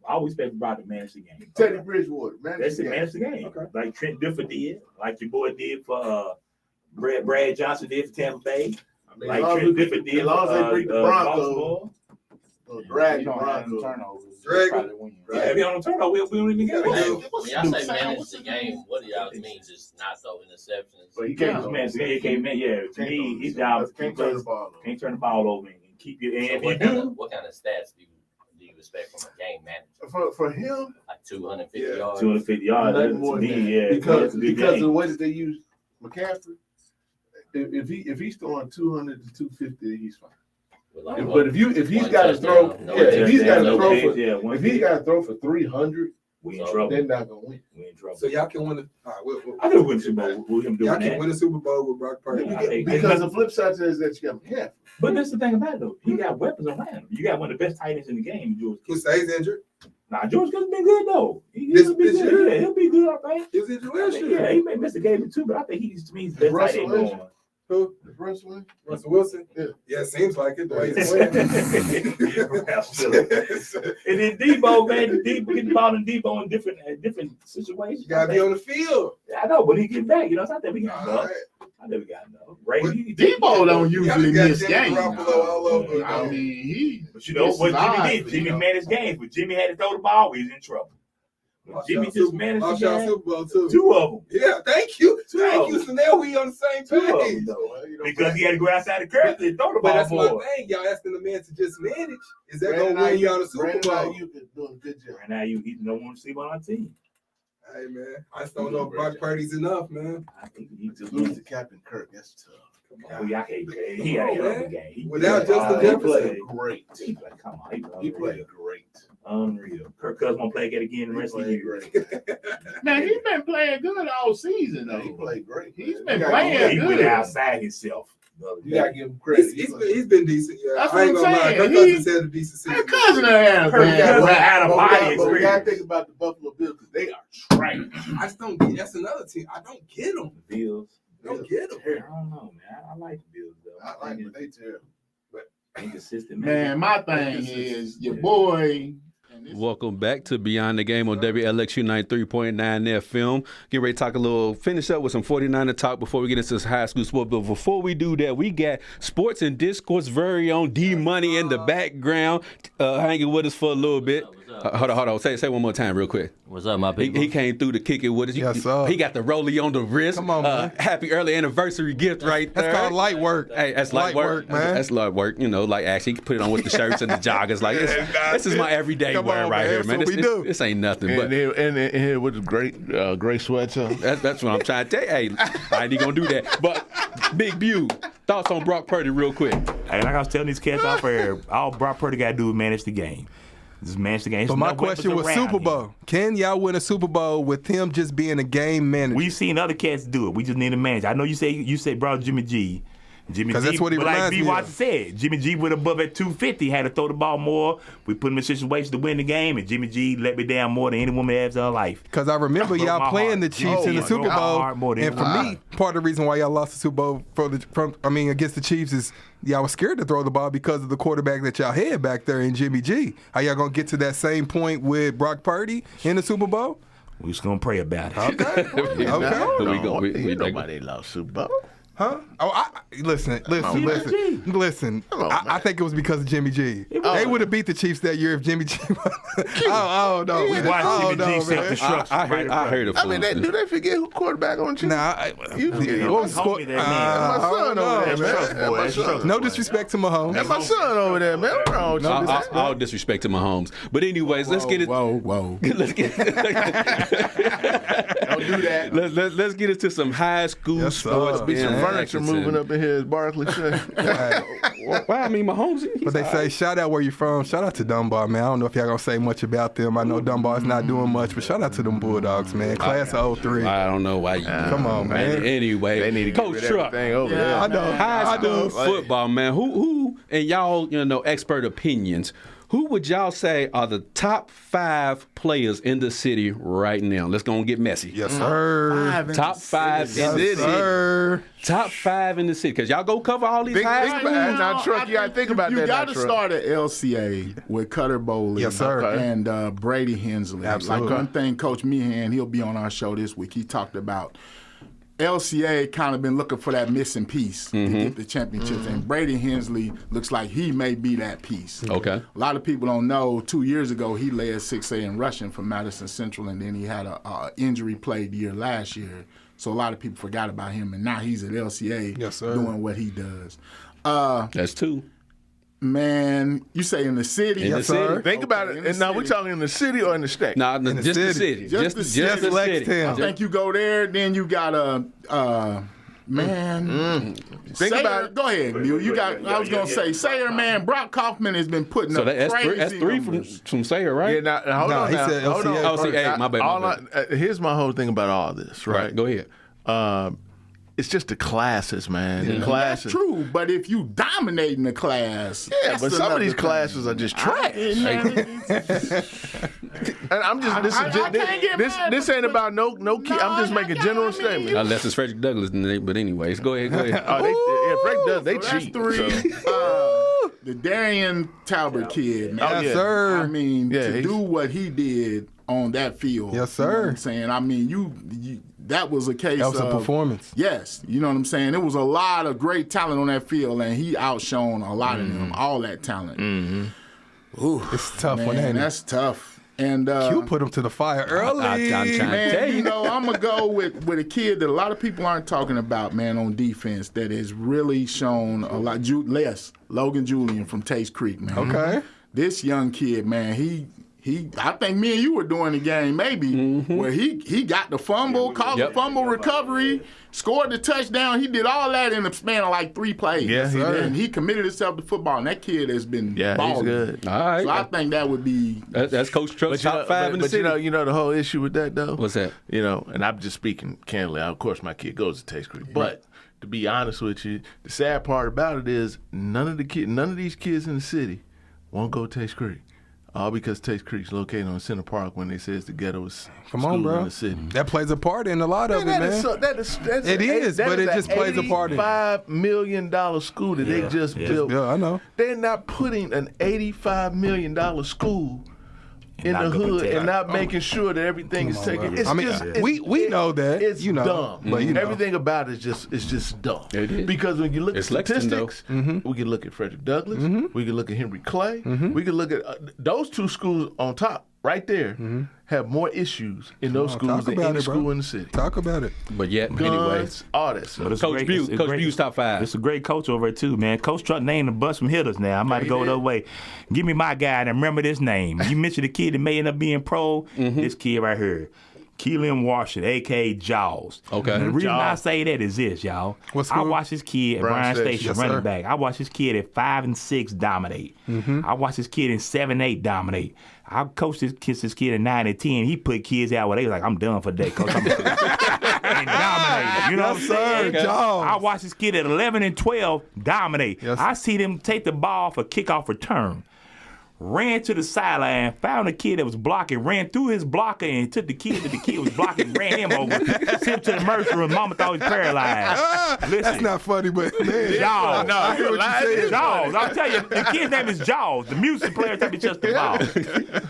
I always expect Brock to manage the game. Teddy Bridgewater, That's to manage the game. Okay. Like Trent Dilfer did, like your boy did for Brad Johnson did for Tampa Bay. Like Trent Dilfer did as long as they beat the Broncos. Drag the Broncos. Yeah, if you don't turnover, we'll win the game. When y'all say manage the game, what do y'all mean? Just not throw interceptions? But he can't manage the game. He can't manage. Yeah, to me, his job is can't turn the ball over and keep your. And what kind of stats do you expect from a game manager? For him, like 250 yards. 250 yards. More than that. Because of the way that they use McCaffrey, if he's throwing 200 to 250, he's fine. But if he's got to throw, if he's got to throw for 300, we in trouble. They're not gonna win. We in trouble. So y'all can win. I can win the Super Bowl with him doing that. Y'all can win a Super Bowl with Brock Purdy. Because the flip side is that you got McCaffrey. But that's the thing about it, though. He got weapons around him. You got one of the best tight ends in the game, George. Who stays injured? Nah, George Kittle's been good though. He'll be good. Yeah, he'll be good, I think. He was injured last year. Yeah, he may miss the game too, but I think he's to me the best tight end going. Who? Russell Wilson? Yeah, seems like it. The way he's playing. And then Debo, man, Debo getting the ball in Debo in different situations. You gotta be on the field. Yeah, I know, but he get back. You know, it's not that we got enough. I never got enough. Right? Debo don't usually miss games. I mean, but you know what Jimmy did? Jimmy managed games, but Jimmy had to throw the ball. He was in trouble. Jimmy just managed the game. Super Bowl too. Two of them. Yeah, thank you. Thank you. So now we on the same page. Because he had to go outside the curve and throw the ball. But that's my thing. Y'all asking the man to just manage. Is that going to win y'all the Super Bowl? You doing a good job. Right now, he don't want to sleep on our team. Hey, man. I just don't know if Brock Purdy's enough, man. I think he to lose to Captain Kirk. That's tough. He got a game. Without Justin Jefferson. Great. He played, come on. He played great. Unreal. Kirk Cousins won't play again the rest of the year. Man, he's been playing good all season, though. He played great. He's been playing good. He went outside himself. You gotta give him credit. He's been decent. Yeah. That's what I'm saying. Kirk Cousins had a decent season. Kirk Cousins had a body experience. But we gotta think about the Buffalo Bills because they are trash. I just don't get. That's another team. I don't get them. The Bills. Don't get them. I don't know, man. I like the Bills though. I like them. They terrible. But inconsistent. Man, my thing is your boy. Welcome back to Beyond the Game on WLXU 93.9 FM. Get ready to finish up with some 49er talk before we get into this high school sport. But before we do that, we got Sports and Discourse very own D-Money in the background hanging with us for a little bit. Hold on. Say one more time real quick. What's up, my people? He came through to kick it with us. Yes, sir. He got the rollie on the wrist. Come on, man. Happy early anniversary gift right there. That's called light work. Hey, that's light work, man. That's light work. You know, like actually put it on with the shirts and the joggers. Like this is my everyday wear right here, man. This ain't nothing. And here with the gray sweats on. That's what I'm trying to tell you. Hey, I ain't gonna do that. But Big Bew, thoughts on Brock Purdy real quick. Hey, like I was telling these cats off air, all Brock Purdy got to do is manage the game. Just manage the game. But my question was Super Bowl. Can y'all win a Super Bowl with him just being a game manager? We've seen other cats do it. We just need a manager. I know you say bro Jimmy G. Because that's what he reminds me of. Like B. Watson said, Jimmy G went above at 250, had to throw the ball more. We put him in situations to win the game, and Jimmy G let me down more than any woman has in her life. Because I remember y'all playing the Chiefs in the Super Bowl, and for me, part of the reason why y'all lost the Super Bowl against the Chiefs is y'all was scared to throw the ball because of the quarterback that y'all had back there in Jimmy G. Are y'all going to get to that same point with Brock Purdy in the Super Bowl? We're just going to pray about it. Okay. Nobody lost Super Bowl. Huh? Oh, listen. I think it was because of Jimmy G. They would have beat the Chiefs that year if Jimmy G. No. We watched Jimmy G set the structure. I heard it. I mean, do they forget who quarterback on Chiefs? Nah, my son over there, man. No disrespect to Mahomes. That's my son over there, man. All disrespect to Mahomes. But anyways, let's get it. Whoa. Let's get. Don't do that. Let's get into some high school sports. furniture moving up in here, as Barkley said. Well, I mean, Mahomes. But they say, shout out where you from. Shout out to Dunbar, man. I don't know if y'all gonna say much about them. I know Dunbar's not doing much, but shout out to them Bulldogs, man. Class of 03. I don't know why you. Come on, man. Anyway, they need to Coach get rid of everything over there. I know. High school football, man. Who and y'all, expert opinions. Who would y'all say are the top 5 players in the city right now? Let's go and get messy. Yes, sir. Top 5 in the city. Sir. Top 5 in the city. Because y'all go cover all these high schools. Now, Truck, you got to think about that. You got to start at LCA with Cutter Bowley. Yes, sir. And Brady Hensley. Absolutely. Like one thing, Coach Meehan, he'll be on our show this week. He talked about LCA kind of been looking for that missing piece to get the championships, and Brady Hensley looks like he may be that piece. Okay. A lot of people don't know, 2 years ago, he led 6A in rushing for Madison Central, and then he had a injury played year last year. So a lot of people forgot about him, and now he's at LCA doing what he does. That's 2. Man, you say in the city? In the city. Think about it. And now we're talking in the city or in the state? No, just the city. Just the city. Lexington. I think you go there, then you got man. Think Sayer, about it. Go ahead, Bill. You got. I was gonna say Sayer, man. Brock Kaufman has been putting up that's crazy three numbers. from Sayer, right? Yeah, now, hold on. he now. said Hold on. LCA. LCA, my bad. Here's my whole thing about all this, right? Go ahead. It's just the classes, man. The That's classes. true, but if you dominating the class, Yeah, that's but some of another these thing. classes are just trash. And I'm just I can't get mad this ain't about no kid. I'm just making general statements. Unless it's Frederick Douglass, but anyways, go ahead. Frank does. They So that's cheat. 3. So. The Darian Talbot kid, man. Oh, Yes, yeah. sir. I mean, Yeah, to he's- do what he did on that field. Yes, You know sir. what I'm saying? I mean, you that was a case That was a of performance. Yes. You know what I'm saying? There was a lot of great talent on that field, and he outshone a lot of them, all that talent. Ooh, It's a tough man, one, ain't it? that's tough. And Q put him to the fire early. I'm trying to man, tell you. I'm going to go with a kid that a lot of people aren't talking about, man, on defense that has really shown a lot. Logan Julian from Taste Creek, man. Okay. This young kid, man, he I think me and you were doing the game maybe where he got the fumble, caused the fumble recovery, scored the touchdown. He did all that in the span of like 3 plays. Yeah, he did. And he committed himself to football, and that kid has been Yeah, balling. he's good. All right. So I think that would be That's Coach Truck's top 5 in the but city. you know the whole issue with that though. What's that? And I'm just speaking candidly. Of course, my kid goes to Taste Creek, but to be honest with you, the sad part about it is none of these kids in the city won't go to Taste Creek. All because Taste Creek's located on Center Park when they say it's the ghettoest Come school on, bro. in the city. That plays a part in a lot of it, man. It is, but it just plays a part in it. $85 million school that they just built. Yeah, I know. They're not putting an $85 million school in the hood and not making sure that everything is taken. It's I mean, just, we know that. it's dumb. But everything about it is just dumb. It is. Because when you look It's at Lexington, statistics, we can look at Frederick Douglass, we can look at Henry Clay, we can look at those 2 schools on top right there have more issues in those schools talk than about any it, bro. school in the city. Talk about it. But yet, Guns, anyways. all that stuff. But it's Coach great- Bue's top 5. It's a great coach over there too, man. Coach Truck named the bus from hitters now. I might go the other way. Give me my guy and remember this name. You mentioned the kid that may end up being pro. This kid right here. Keelan Washington, a.k.a. Jaws. Okay. And the reason I Jaws. say that is this, y'all. What I school? watched this kid at Bryan Bryan Station. Station, Yes, running sir. back. I watched this kid at 5 and 6 dominate. I watched this kid in 7-8 dominate. I coached this kid at 9 and 10. He put kids out where they was like, I'm done for the day, coach. I'm and dominate. You know what I'm saying? Yes, sir. Jaws. I watched this kid at 11 and 12 dominate. Yes. I see them take the ball for kickoff return. Ran to the sideline, found a kid that was blocking, ran through his blocker and took the kid that the kid was blocking, ran him over, sent him to the emergency room. Mama thought he was paralyzed. Listen, That's not funny, but man. Jaws. I hear what you said. Jaws. I'll tell you, the kid's name is Jaws. The music player type of just the ball.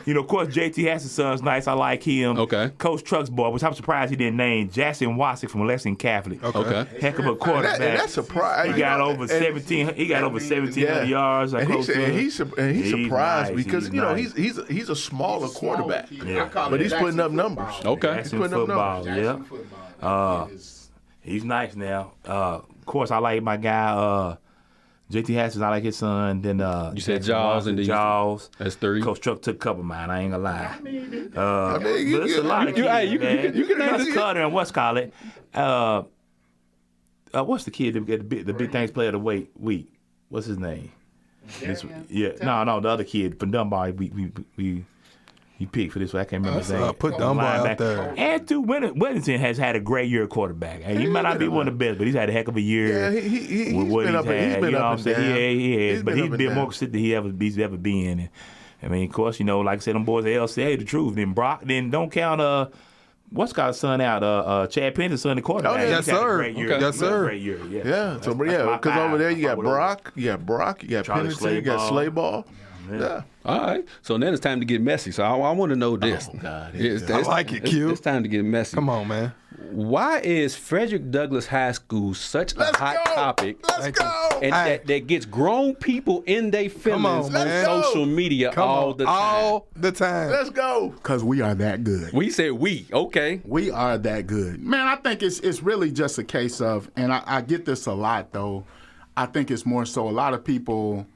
You know, of course, JT Hass's son's nice. I like him. Okay. Coach Truck's boy, which I'm surprised he didn't name, Jackson Wasick from Lexington Catholic. Okay. Heck of a quarterback. That's surprising. He got over 1,700 yards. And he's surprised nice. because He's you know nice. he's a smaller quarterback, I call but it he's putting Jackson up numbers. football. Okay. Jackson putting up football, numbers. yeah. Jackson football. He's nice now. Of course, I like my guy, JT Hass's. I like his son. Then You said Jackson Jaws Watson, and then Jaws. That's 3. Coach Truck took a couple of mine. I ain't gonna lie. mean, But it's a lot of you- kids, hey, you can- man. you can name Plus the- Cutter and what's call it. what's the kid that get the big things play of the week? What's his name? No, the other kid from Dunbar. We picked for this one. I can't remember his name. Put Dunbar out there. Andrew Whittington has had a great year at quarterback. And he might not be one of the best, but he's had a heck of a year. Yeah, he's been up and down. He has. But he's been more consistent than he's ever been. And, I mean, of course, like I said, them boys at LCA, the truth. Then don't count what's got his son out? Chad Pence's son, the quarterback. Yes, sir. Yes, sir. Great year. Yeah. So because over there you got Brock, you got Penderson, you got Slayball. Yeah. All right. So then it's time to get messy. So I want to know this. Oh, God. I like it, Q. It's time to get messy. Come on, man. Why is Frederick Douglass High School such a hot topic? Let's go. And that gets grown people in their feelings on social media all the time. All the time. Let's go. Because we are that good. We said we. Okay. We are that good. Man, I think it's really just a case of, and I get this a lot, though. I think it's more so a lot of people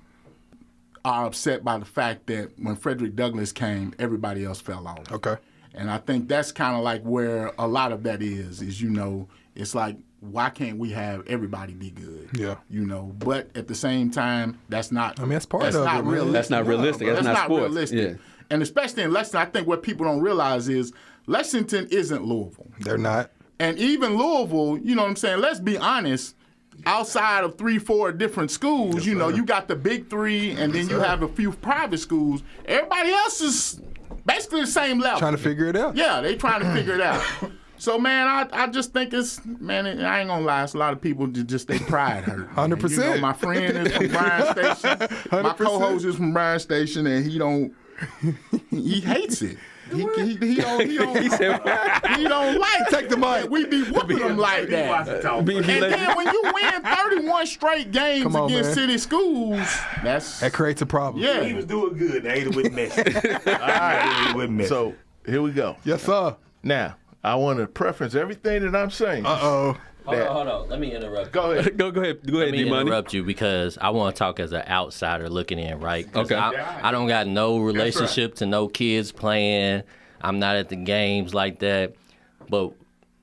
are upset by the fact that when Frederick Douglass came, everybody else fell off. Okay. And I think that's kind of like where a lot of that is it's like, why can't we have everybody be good? Yeah. But at the same time, that's not. I mean, that's part of it. Realistic. That's not realistic. That's not sports. Realistic. Yeah. And especially in Lexington, I think what people don't realize is Lexington isn't Louisville. They're not. And even Louisville, you know what I'm saying? Let's be honest. Outside of 3-4 different schools, you got the big three, and then you have a few private schools. Everybody else is basically the same level. Trying to figure it out. Yeah, they trying to figure it out. So, man, I just think I ain't gonna lie, it's a lot of people just their pride hurt. 100%. My friend is from Bryan Station. 100%. My co-host is from Bryan Station, and he hates it. He don't like take the mic. We be whooping him like that. And then when you win 31 straight games against city schools, that creates a problem. Yeah, he was doing good. Now he with Messi. All right, with Messi. So here we go. Yes, sir. Now I want to preference everything that I'm saying. Hold on. Let me interrupt. Go ahead. Go ahead. Let me interrupt you because I want to talk as an outsider looking in, right? Okay. I don't got no relationship to no kids playing. I'm not at the games like that. But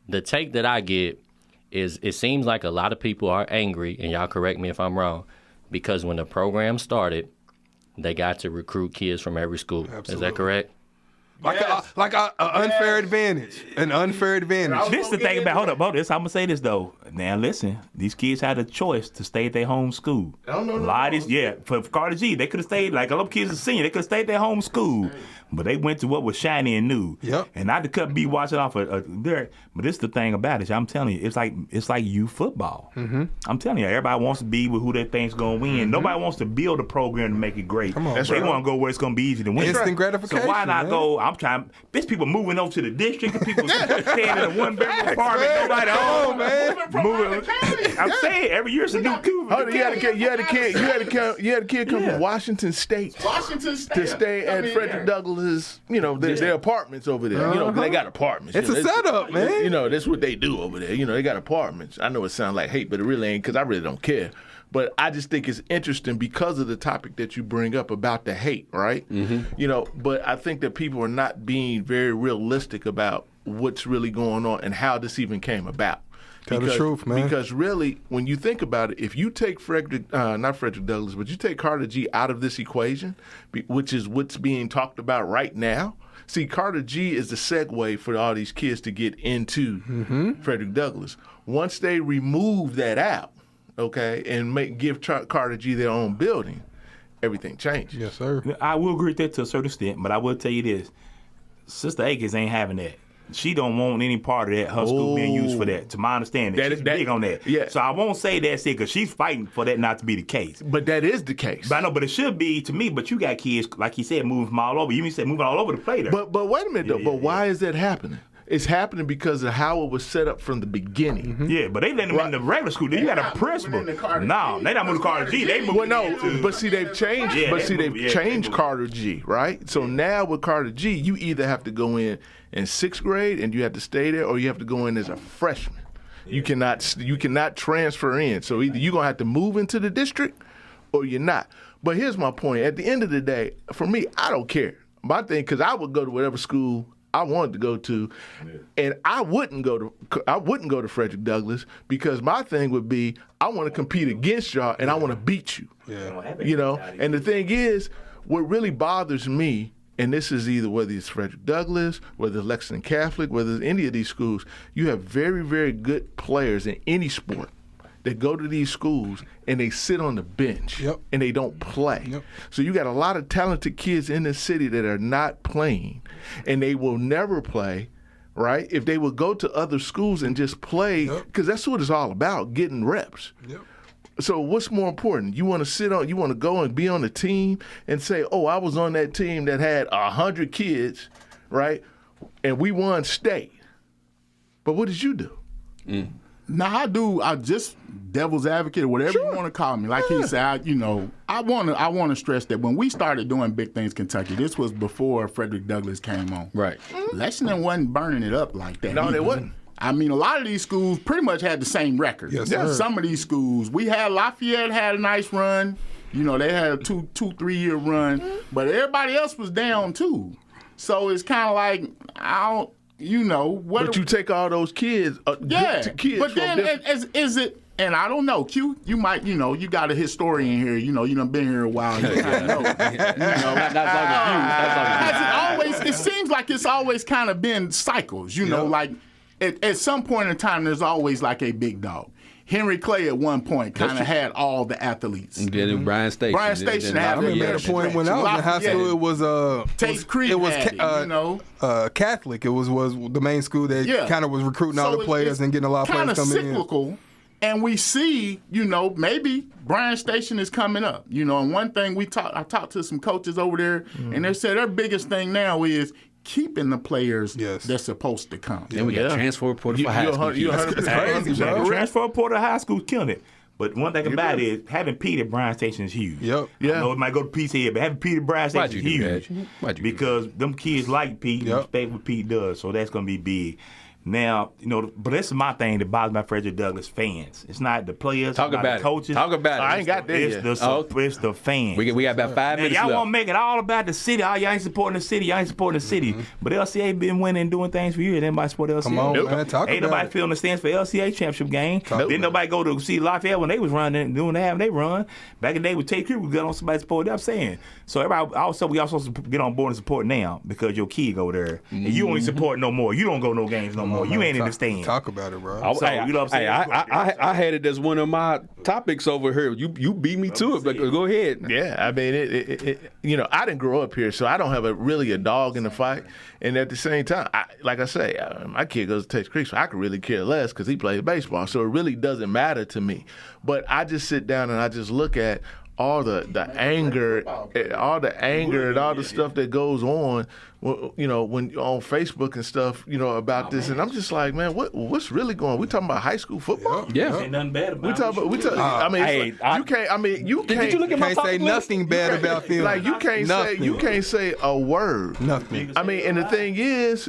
the take that I get is it seems like a lot of people are angry, and y'all correct me if I'm wrong, because when the program started, they got to recruit kids from every school. Absolutely. Is that correct? Like an unfair advantage. An unfair advantage. This is the thing about hold this. I'm gonna say this though. Now listen, these kids had a choice to stay at their home school. For Carter G, they could have stayed. Like a lot of kids are senior, they could have stayed at their home school, but they went to what was shiny and new. Yep. And not to be watching off there. But this is the thing about it. I'm telling you, it's like youth football. Mm-hmm. I'm telling you, everybody wants to be with who they think's gonna win. Mm-hmm. Nobody wants to build a program to make it great. Come on, they want to go where it's gonna be easy to win. Instant gratification. So why not go? I'm trying. There's people moving over to the district. And people staying in a one-bedroom apartment. Nobody home, man. I'm saying every year it's a new coup. You had a kid come from Washington State to stay at Frederick Douglass's, their apartments over there. They got apartments. It's a setup, man. That's what they do over there. They got apartments. I know it sounds like hate, but it really ain't, because I really don't care. But I just think it's interesting because of the topic that you bring up about the hate, right? Mm-hmm. But I think that people are not being very realistic about what's really going on and how this even came about. Tell the truth, man. Because really, when you think about it, if you take not Frederick Douglass, but you take Carter G out of this equation, which is what's being talked about right now. See, Carter G is the segue for all these kids to get into Frederick Douglass. Once they remove that out, and give Carter G their own building, everything changes. Yes, sir. I will agree with that to a certain extent, but I will tell you this. Sister Akins ain't having that. She don't want any part of that, her school being used for that, to my understanding. She's big on that. Yeah. So I won't say that's it, because she's fighting for that not to be the case. But that is the case. But I know, but it should be to me, but you got kids, like he said, moving from all over. You said moving all over the plate. But wait a minute, though. Why is that happening? It's happening because of how it was set up from the beginning. Mm-hmm. Yeah, but they letting them in the regular school. You got a principal. No, they not moving to Carter G. They moving but see, they've changed. They've changed Carter G, right? So now with Carter G, you either have to go in 6th grade and you have to stay there, or you have to go in as a freshman. You cannot transfer in. So either you're gonna have to move into the district, or you're not. But here's my point. At the end of the day, for me, I don't care. My thing, because I would go to whatever school I wanted to go to, and I wouldn't go to Frederick Douglass because my thing would be I want to compete against y'all and I want to beat you. Yeah. You know, and the thing is, what really bothers me, and this is either whether it's Frederick Douglass, whether it's Lexington Catholic, whether it's any of these schools, you have very, very good players in any sport that go to these schools and they sit on the bench and they don't play. So you got a lot of talented kids in this city that are not playing and they will never play, right? If they would go to other schools and just play, because that's what it's all about, getting reps. So what's more important? You want to go and be on a team and say, oh, I was on that team that had 100 kids, right? And we won state. But what did you do? Now I just devil's advocate or whatever you want to call me. Like he said, I want to stress that when we started doing Big Things Kentucky, this was before Frederick Douglass came on. Right. Lexington wasn't burning it up like that. No, they wasn't. I mean, a lot of these schools pretty much had the same record. Yes, sir. Some of these schools, we had Lafayette had a nice run. They had a 2-3 year run, but everybody else was down too. So it's kind of like But you take all those kids, kids. But then is it? And I don't know, Q. You might, you got a historian here. You done been here a while. It seems like it's always kind of been cycles. Like at some point in time, there's always like a big dog. Henry Clay at one point kind of had all the athletes. And then Brian Station. Brian Station had I remember at a point when I was in high school, it was Tate Creek. It was Catholic. It was the main school that kind of was recruiting all the players and getting a lot of players coming in. Kind of cyclical. And we see, maybe Brian Station is coming up. And one thing I talked to some coaches over there, and they said their biggest thing now is keeping the players that's supposed to come. Then we got transfer portal for high school. That's crazy, bro. Transfer portal to high school killing it. But one thing about it is having Pete at Bryan Station is huge. I know it might go to Pete's head, but having Pete at Bryan Station is huge. Because them kids like Pete and respect what Pete does, so that's going to be big. Now, but this is my thing that bothers my Frederick Douglass fans. It's not the players, Talk not about the coaches. Talk about it. I ain't got that yet. It's the fans. We got about 5 minutes y'all left. want to make it all about the city. Oh, y'all ain't supporting the city. Y'all ain't supporting the city. But LCA been winning and doing things for years. Anybody support LCA? Come on, man. Talk ain't about nobody it. filling the stands for LCA championship game. Didn't nobody go to see Lafayette when they was running and doing that when they run. Back in the day with Tate Creek, we got on somebody support. I'm saying. So everybody we also get on board and support now because your kid go there. And you only support no more. You don't go no games no more. You ain't in the stand. Talk about it, bro. You know what I'm saying? I had it as one of my topics over here. You beat me to it, but go ahead. Yeah, I mean, I didn't grow up here, so I don't have really a dog in the fight. And at the same time, like I say, my kid goes to Texas Creek, so I could really care less because he plays baseball. So it really doesn't matter to me. But I just sit down and I just look at all the anger, and all the stuff that goes on, when on Facebook and stuff, about this, and I'm just like, man, what's really going on? We talking about high school football? Yeah, ain't nothing bad about it. You can't. Did you look at my Can't say nothing bad about them. Like you can't say a word. Nothing. I mean, and the thing is,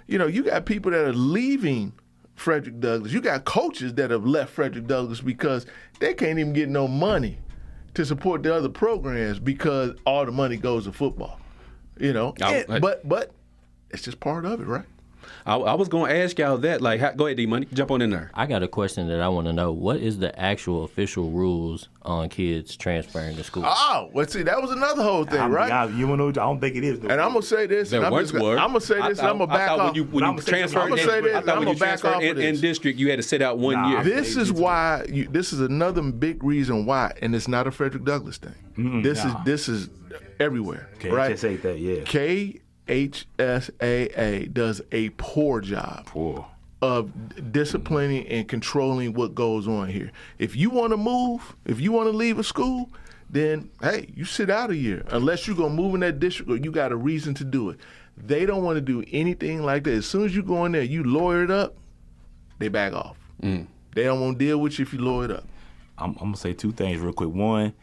you got people that are leaving Frederick Douglass. You got coaches that have left Frederick Douglass because they can't even get no money to support the other programs because all the money goes to football. But it's just part of it, right? I was going to ask y'all that. Like, go ahead, D-Money. Jump on in there. I got a question that I want to know. What is the actual official rules on kids transferring to school? Oh, well, see, that was another whole thing, right? I don't think it is. And I'm going to say this. I'm going to say this, and I'm going to back off. When you transferred in district, you had to sit out 1 year. This is why. This is another big reason why, and it's not a Frederick Douglass thing. This is everywhere, right? KHSAA that, yeah. KHSAA does a poor job of disciplining and controlling what goes on here. If you want to move, if you want to leave a school, then, hey, you sit out a year unless you're going to move in that district or you got a reason to do it. They don't want to do anything like that. As soon as you go in there, you lawyer it up, they back off. They don't want to deal with you if you lawyer it up. I'm going to say two things real quick. One,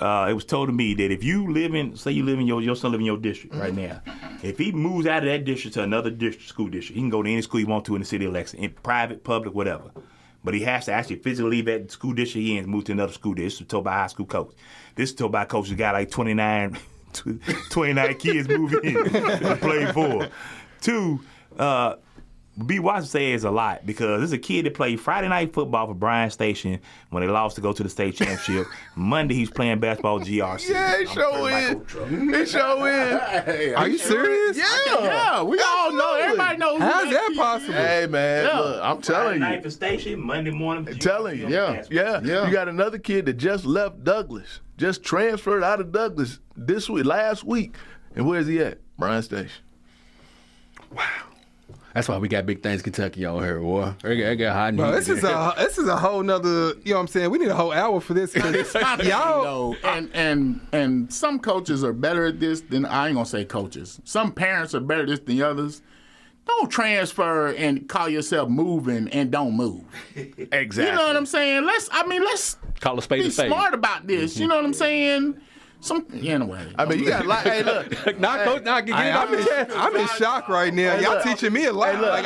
it was told to me that if you live in, say you live in your son live in your district right now, if he moves out of that district to another district, school district, he can go to any school he wants to in the city of Lexington, in private, public, whatever. But he has to actually physically leave that school district he in and move to another school district. This was told by a high school coach. This is told by a coach who got like 29 29 kids move in to play for. 2, B. Watson says a lot because there's a kid that played Friday night football for Bryan Station when they lost to go to the state championship. Monday he's playing basketball GRC. Yeah, it sure is. It sure is. Hey, are you serious? Yeah, we all know. Everybody knows. How's that possible? Hey, man, look, I'm telling Friday you. night for Station, Monday morning. I'm telling you, yeah. You got another kid that just left Douglas, just transferred out of Douglas last week. And where's he at? Bryan Station. Wow. That's why we got Big Things Kentucky on here, boy. I got high Bro, this is a whole nother, you know what I'm saying? We need a whole hour for this. Y'all, and some coaches are better at this than, I ain't gonna say coaches. Some parents are better at this than others. Don't transfer and call yourself moving and don't move. Exactly. You know what I'm saying? Let's call a spade be a spade. smart about this. You know what I'm saying? Anyway. I mean, you got a lot. Hey, look. I'm in shock right now. Y'all teaching me a lot. Hey, look,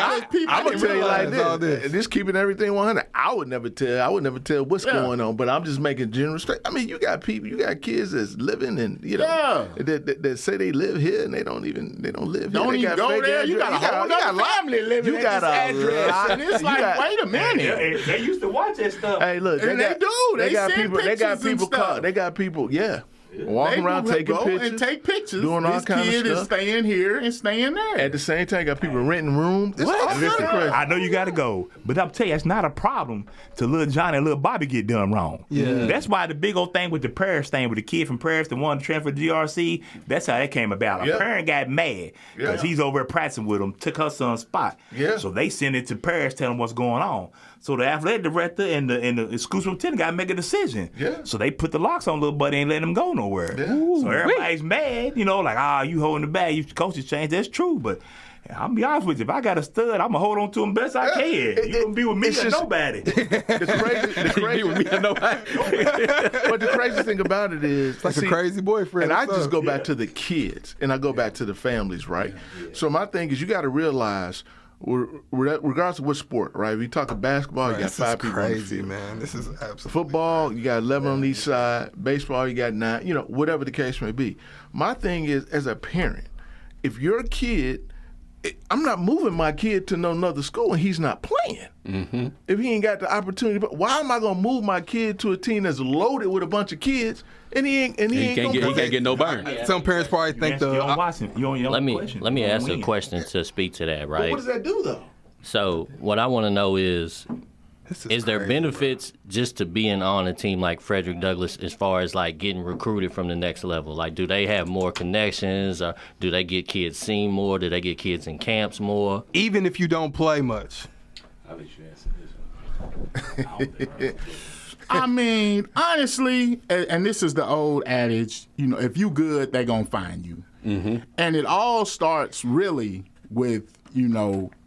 I'm gonna tell you like this. Just keeping everything 100. I would never tell what's going on. But I'm just making general straight. I mean, you got kids that's living and that say they live here and they don't live here. Don't even go there. You got a whole other family living at this address. And it's like, wait a minute. They used to watch that stuff. Hey, look, they do. They got people. They got people. Yeah. Walking around taking pictures. And take pictures. Doing all kinds of stuff. This kid is staying here and staying there. At the same time, got people renting rooms. I know you got to go, but I'm telling you, it's not a problem till little Johnny and little Bobby get done wrong. Yeah. That's why the big old thing with the Paris thing, with the kid from Paris that wanted to transfer to GRC, that's how that came about. A parent got mad because he's over there practicing with him, took her son's spot. Yeah. So they sent it to Paris, telling him what's going on. So the athletic director and the school superintendent got to make a decision. Yeah. So they put the locks on little buddy and let him go nowhere. Yeah. So everybody's mad, like, you holding the bag, you coaches change. That's true, but I'm going to be honest with you. If I got a stud, I'm going to hold on to him best I can. You going to be with me or nobody. The crazy with me or nobody. But the crazy thing about it is, it's like a crazy boyfriend. And I just go back to the kids and I go back to the families, right? So my thing is, you got to realize, regardless of what sport, right? If you talk basketball, you got 5 people on the field. Man. This is absolutely football, you got 11 on each side. Baseball, you got 9. Whatever the case may be. My thing is, as a parent, if you're a kid, I'm not moving my kid to no another school and he's not playing. Mm-hmm. If he ain't got the opportunity, but why am I gonna move my kid to a team that's loaded with a bunch of kids and he can't get no burn? Some parents probably think Let me ask a question to speak to that, right? But what does that do though? So what I want to know is there benefits just to being on a team like Frederick Douglass as far as like getting recruited from the next level? Like, do they have more connections, or do they get kids seen more? Do they get kids in camps more? Even if you don't play much. I bet you answer this one. I mean, honestly, and this is the old adage, if you good, they gonna find you. Mm-hmm. And it all starts really with,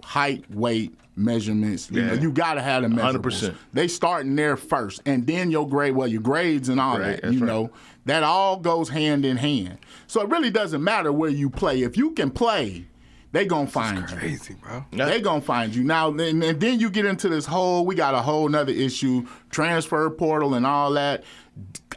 height, weight, measurements. You got to have the measurables. 100%. They starting there first, and then your grades and all that. That all goes hand in hand. So it really doesn't matter where you play. If you can play, they gonna find you. Crazy, bro. They gonna find you. Now, and then you get into this we got a whole nother issue, transfer portal and all that.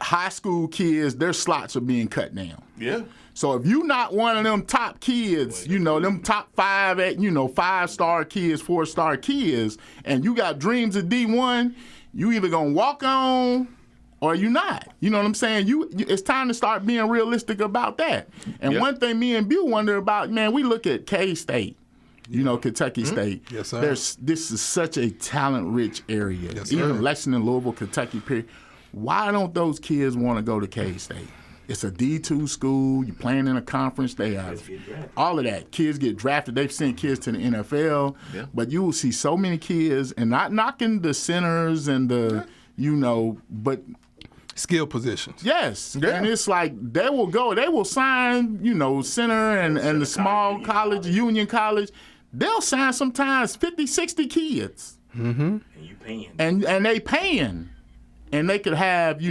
High school kids, their slots are being cut down. Yeah. So if you're not one of them top kids, them top 5, 5-star kids, 4-star kids, and you got dreams of D1, you either gonna walk on or you not. You know what I'm saying? It's time to start being realistic about that. And one thing me and Bew wonder about, man, we look at K-State, Kentucky State. Yes, sir. This is such a talent-rich area. Yes, sir. Even Lexington, Louisville, Kentucky, period. Why don't those kids want to go to K-State? It's a D2 school. You're playing in a conference. They have all of that. Kids get drafted. They've sent kids to the NFL. Yeah. But you will see so many kids, and not knocking the centers and but skill positions. Yes. Yeah. And it's like they will sign, center and the small college, Union College. They'll sign sometimes 50, 60 kids. Mm-hmm. And you paying. And they paying. And they could have,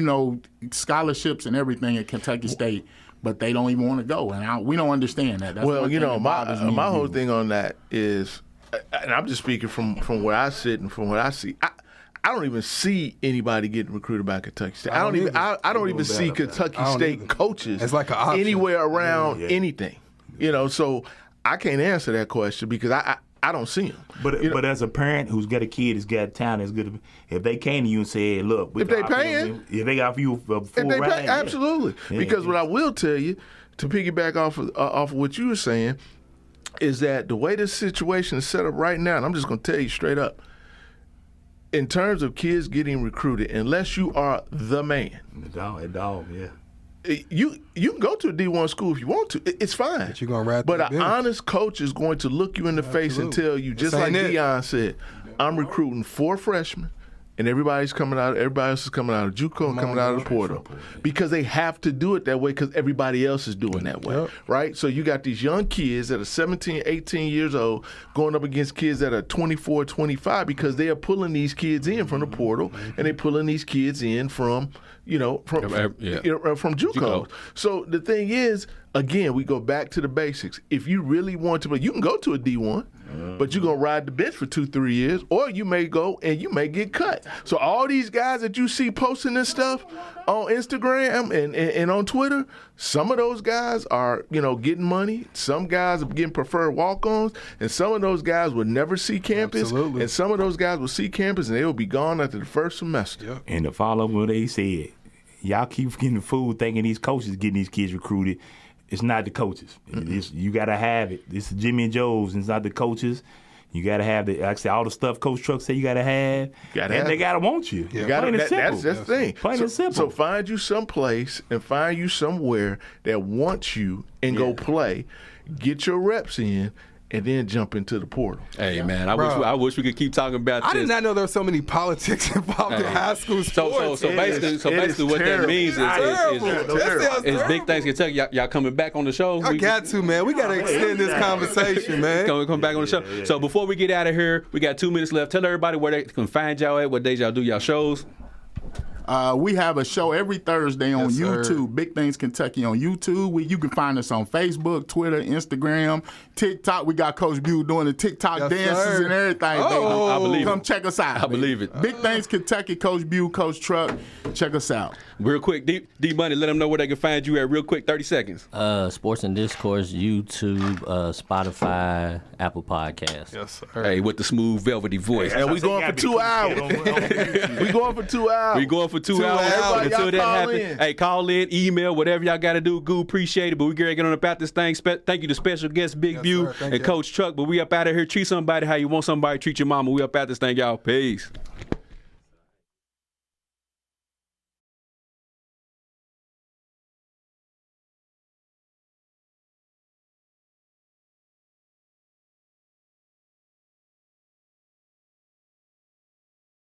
scholarships and everything at Kentucky State, but they don't even want to go. And we don't understand that. That's my whole thing on that is, and I'm just speaking from where I sit and from what I see, I don't even see anybody getting recruited by Kentucky State. I don't even see Kentucky State coaches it's like an anywhere around anything. You know, so I can't answer that question because I don't see them. But as a parent who's got a kid that's got talent, is good. If they came to you and said, "Look, if they paying, if they offer you a full ride, absolutely." Yeah. Because what I will tell you, to piggyback off of what you were saying, is that the way this situation is set up right now, and I'm just going to tell you straight up, in terms of kids getting recruited, unless you are the man, the dog, yeah. You can go to a D1 school if you want to. It's fine. But you're gonna ride But an honest coach is going to look you in the face and tell you, just like Deion said, I'm recruiting 4 freshmen, and everybody else is coming out of JUCO and coming out of the portal. Because they have to do it that way because everybody else is doing that way, right? So you got these young kids that are 17, 18 years old going up against kids that are 24, 25 because they are pulling these kids in from the portal and they're pulling these kids in from JUCO. So the thing is, again, we go back to the basics. If you really want to, you can go to a D1, but you're going to ride the bench for 2-3 years, or you may go and you may get cut. So all these guys that you see posting this stuff on Instagram and on Twitter, some of those guys are, getting money. Some guys are getting preferred walk-ons, and some of those guys will never see campus. Absolutely. And some of those guys will see campus, and they will be gone after the first semester. Yep. And to follow up what they said, y'all keep getting fooled thinking these coaches getting these kids recruited. It's not the coaches. You got to have it. This is Jimmy and Joe's. It's not the coaches. You got to have like I say, all the stuff Coach Truck said you got to have. They got to want you. Yeah. Plain and simple. That's the thing. Plain and simple. So find you some place and find you somewhere that wants you and go play. Get your reps in. And then jump into the portal. Hey, man, I wish we could keep talking about this. I did not know there was so many politics involved in high school sports. So basically what that means is Big Things Kentucky. Y'all coming back on the show? I got to, man. We got to extend this conversation, man. Come back on the show. Yeah. So before we get out of here, we got 2 minutes left. Tell everybody where they can find y'all at, what days y'all do y'all shows. We have a show every Thursday on YouTube, Big Things Kentucky on YouTube. You can find us on Facebook, Twitter, Instagram, TikTok. We got Coach Bew doing the TikTok dances and everything. I believe Come check us out. I believe it. Big Things Kentucky, Coach Bew, Coach Truck. Check us out. Real quick, D-Money, let them know where they can find you at real quick, 30 seconds. Sports and Discourse, YouTube, Spotify, Apple Podcasts. Yes, sir. Hey, with the smooth, velvety voice. And we going for 2 hours. We going for 2 hours. We going for 2 hours. Until that happens, hey, call in, email, whatever y'all got to do. Goo, appreciate it. But we got to get on about this thing. Thank you to special guest Big Bew and Coach Truck. But we up out of here. Treat somebody how you want somebody to treat your mama. We up out this thing, y'all. Peace.